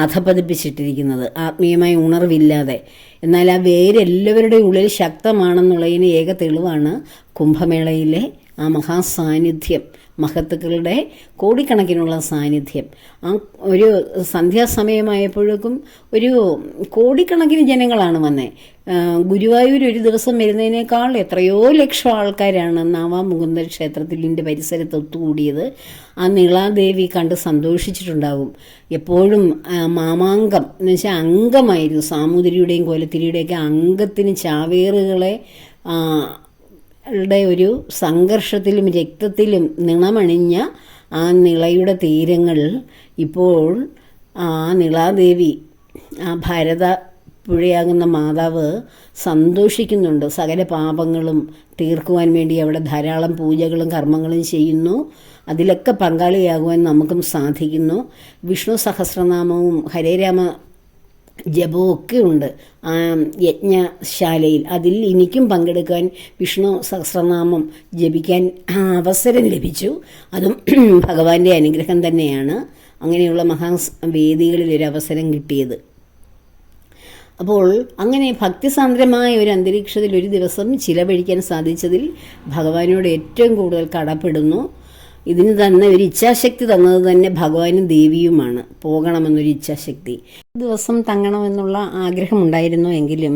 അധപതിപ്പിച്ചിട്ടിരിക്കുന്നത്, ആത്മീയമായ ഉണർവില്ലാതെ. എന്നാൽ ആ വേരെല്ലാവരുടെയും ഉള്ളിൽ ശക്തമാണെന്നുള്ളതിന് ഏക തെളിവാണ് കുംഭമേളയിലെ ആ മഹാസാന്നിധ്യം, മഹത്തുക്കളുടെ കോടിക്കണക്കിനുള്ള സാന്നിധ്യം. ആ ഒരു സന്ധ്യാസമയമായപ്പോഴേക്കും ഒരു കോടിക്കണക്കിന് ജനങ്ങളാണ് വന്നേ. ഗുരുവായൂർ ഒരു ദിവസം വരുന്നതിനേക്കാൾ എത്രയോ ലക്ഷം ആൾക്കാരാണ് നാവാമുകുന്ദ ക്ഷേത്രത്തിൻ്റെ പരിസരത്ത് ഒത്തുകൂടിയത്. ആ നീളാദേവി കണ്ട് സന്തോഷിച്ചിട്ടുണ്ടാകും. എപ്പോഴും മാമാങ്കം എന്ന് വെച്ചാൽ അംഗമായിരുന്നു, സാമൂതിരിയുടെയും കോലത്തിരിയുടെയൊക്കെ അംഗത്തിന് ചാവേറുകളെ ഒരു സംഘർഷത്തിലും രക്തത്തിലും നിണമണിഞ്ഞ ആ നിളയുടെ തീരങ്ങൾ ഇപ്പോൾ ആ നിളാദേവി, ആ ഭാരത പുഴയാകുന്ന മാതാവ് സന്തോഷിക്കുന്നുണ്ട്. സകല പാപങ്ങളും തീർക്കുവാൻ വേണ്ടി അവിടെ ധാരാളം പൂജകളും കർമ്മങ്ങളും ചെയ്യുന്നു. അതിലൊക്കെ പങ്കാളിയാകുവാൻ നമുക്കും സാധിക്കുന്നു. വിഷ്ണു സഹസ്രനാമവും ഹരേ രാമ ജപവും ഒക്കെ ഉണ്ട് ആ യജ്ഞശാലയിൽ. അതിൽ എനിക്കും പങ്കെടുക്കാൻ വിഷ്ണു സഹസ്രനാമം ജപിക്കാൻ അവസരം ലഭിച്ചു. അതും ഭഗവാന്റെ അനുഗ്രഹം തന്നെയാണ് അങ്ങനെയുള്ള മഹാവേദികളിൽ ഒരു അവസരം കിട്ടിയത്. അപ്പോൾ അങ്ങനെ ഭക്തിസാന്ദ്രമായ ഒരു അന്തരീക്ഷത്തിൽ ഒരു ദിവസം ചിലവഴിക്കാൻ സാധിച്ചതിൽ ഭഗവാനോട് ഏറ്റവും കൂടുതൽ കടപ്പെടുന്നു. ഇതിന് തന്നെ ഒരു ഇച്ഛാശക്തി തന്നത് തന്നെ ഭഗവാനും ദേവിയുമാണ്. പോകണമെന്നൊരു ഇച്ഛാശക്തി, ദിവസം തങ്ങണമെന്നുള്ള ആഗ്രഹമുണ്ടായിരുന്നു. എങ്കിലും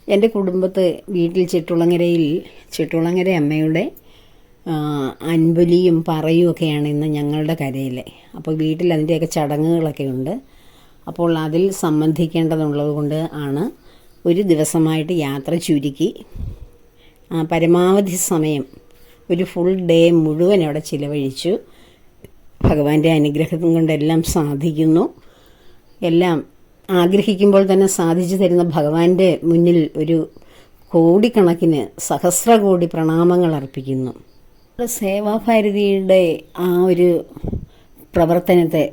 എൻ്റെ കുടുംബത്ത് വീട്ടിൽ ചെട്ടുളങ്ങര അമ്മയുടെ അൻപലിയും പറയും ഒക്കെയാണ് ഇന്ന് ഞങ്ങളുടെ കരയിലെ. അപ്പോൾ വീട്ടിൽ അതിൻ്റെയൊക്കെ ചടങ്ങുകളൊക്കെ ഉണ്ട്. അപ്പോൾ അതിൽ സംബന്ധിക്കേണ്ടതുള്ളത് കൊണ്ട് ആണ് ഒരു ദിവസമായിട്ട് യാത്ര ചുരുക്കി പരമാവധി സമയം ഒരു ഫുൾ ഡേ മുഴുവൻ അവിടെ ചിലവഴിച്ചു. ഭഗവാന്റെ അനുഗ്രഹം കൊണ്ടെല്ലാം സാധിക്കുന്നു. എല്ലാം ആഗ്രഹിക്കുമ്പോൾ തന്നെ സാധിച്ചു തരുന്ന ഭഗവാന്റെ മുന്നിൽ ഒരു കോടിക്കണക്കിന് സഹസ്രകോടി പ്രണാമങ്ങൾ അർപ്പിക്കുന്നു. സേവാഭാരതിയുടെ ആ ഒരു പ്രവർത്തനത്തെ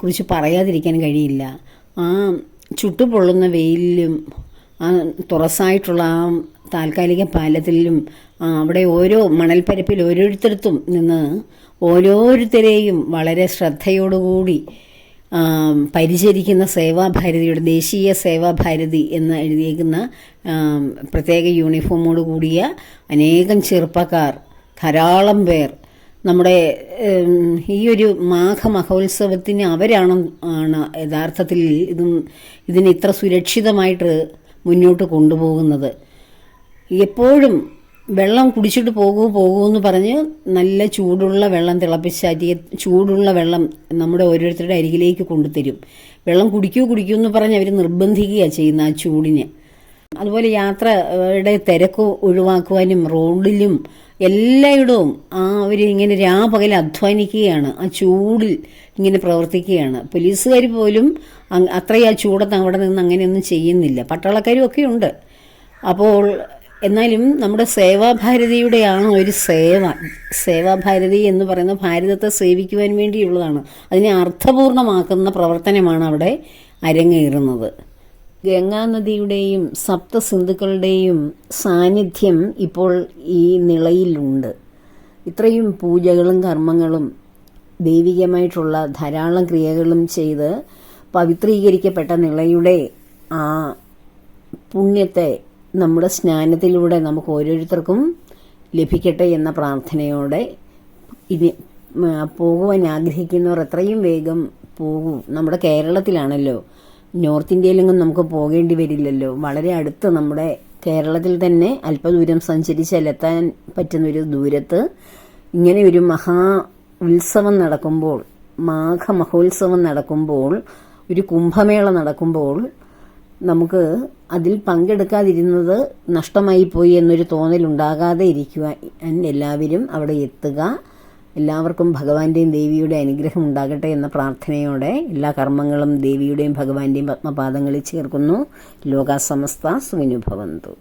കുറിച്ച് പറയാതിരിക്കാൻ കഴിയില്ല. ആ ചുട്ടുപൊള്ളുന്ന വെയിലിലും ആ തുറസായിട്ടുള്ള ആ താൽക്കാലിക പാലത്തിലും അവിടെ ഓരോ മണൽപ്പരപ്പിൽ ഓരോരുത്തർക്കും നിന്ന് ഓരോരുത്തരെയും വളരെ ശ്രദ്ധയോടുകൂടി പരിചരിക്കുന്ന സേവാഭാരതിയുടെ, ദേശീയ സേവാഭാരതി എന്ന് എഴുതിയേക്കുന്ന പ്രത്യേക യൂണിഫോമോട് കൂടിയ അനേകം ചെറുപ്പക്കാർ, ധാരാളം പേർ നമ്മുടെ ഈ ഒരു മാഘമഹോത്സവത്തിന് അവരാണ് യഥാർത്ഥത്തിൽ ഇതിന് ഇത്ര സുരക്ഷിതമായിട്ട് മുന്നോട്ട് കൊണ്ടുപോകുന്നത്. എപ്പോഴും വെള്ളം കുടിച്ചിട്ട് പോകൂ എന്ന് പറഞ്ഞ് നല്ല ചൂടുള്ള വെള്ളം, തിളപ്പിച്ചാറ്റിയ ചൂടുള്ള വെള്ളം നമ്മുടെ ഓരോരുത്തരുടെ അരികിലേക്ക് കൊണ്ടുതരും. വെള്ളം കുടിക്കൂ എന്ന് പറഞ്ഞ് അവർ നിർബന്ധിക്കുകയാണ് ചെയ്യുന്ന ആ ചൂടിന്. അതുപോലെ യാത്രയുടെ തിരക്ക് ഒഴിവാക്കുവാനും റോഡിലും എല്ലായിടവും അവർ ഇങ്ങനെ രാപകൽ അധ്വാനിക്കുകയാണ്. ആ ചൂടിൽ ഇങ്ങനെ പ്രവർത്തിക്കുകയാണ്. പോലീസുകാർ പോലും അത്രയും ആ ചൂടത്ത് അവിടെ നിന്ന് അങ്ങനെയൊന്നും ചെയ്യുന്നില്ല. പട്ടാളക്കാരും ഒക്കെ ഉണ്ട്. അപ്പോൾ എന്നാലും നമ്മുടെ സേവാഭാരതിയുടെ ഒരു സേവാഭാരതി എന്ന് പറയുന്ന ഭാരതത്തെ സേവിക്കുവാൻ വേണ്ടിയുള്ളതാണ്. അതിനെ അർത്ഥപൂർണമാക്കുന്ന പ്രവർത്തനമാണ് അവിടെ അരങ്ങേറുന്നത്. ഗംഗാനദിയുടെയും സപ്തസിന്ധുക്കളുടെയും സാന്നിധ്യം ഇപ്പോൾ ഈ നിളയിലുണ്ട്. ഇത്രയും പൂജകളും കർമ്മങ്ങളും ദൈവികമായിട്ടുള്ള ധാരാളം ക്രിയകളും ചെയ്ത് പവിത്രീകരിക്കപ്പെട്ട നിളയുടെ ആ പുണ്യത്തെ നമ്മുടെ സ്നാനത്തിലൂടെ നമുക്ക് ഓരോരുത്തർക്കും ലഭിക്കട്ടെ എന്ന പ്രാർത്ഥനയോടെ ഇനി പോകുവാൻ ആഗ്രഹിക്കുന്നവർ എത്രയും വേഗം പോകൂ. നമ്മുടെ കേരളത്തിലാണല്ലോ, നോർത്ത് ഇന്ത്യയിലെങ്ങും നമുക്ക് പോകേണ്ടി വരില്ലല്ലോ. വളരെ അടുത്ത് നമ്മുടെ കേരളത്തിൽ തന്നെ അല്പദൂരം സഞ്ചരിച്ചാൽ എത്താൻ പറ്റുന്നൊരു ദൂരത്ത് ഇങ്ങനെ ഒരു ഉത്സവം നടക്കുമ്പോൾ, മാഘമഹോത്സവം നടക്കുമ്പോൾ, ഒരു കുംഭമേള നടക്കുമ്പോൾ നമുക്ക് അതിൽ പങ്കെടുക്കാതിരുന്നത് നഷ്ടമായി പോയി എന്നൊരു തോന്നലുണ്ടാകാതെ ഇരിക്കുവാൻ എല്ലാവരും അവിടെ എത്തുക. എല്ലാവർക്കും ഭഗവാന്റെയും ദേവിയുടെ അനുഗ്രഹം ഉണ്ടാകട്ടെ എന്ന പ്രാർത്ഥനയോടെ എല്ലാ കർമ്മങ്ങളും ദേവിയുടെയും ഭഗവാന്റെയും പത്മപാദങ്ങളിൽ ചേർക്കുന്നു. ലോകാ സമസ്ത സുഖിനോ ഭവന്തു.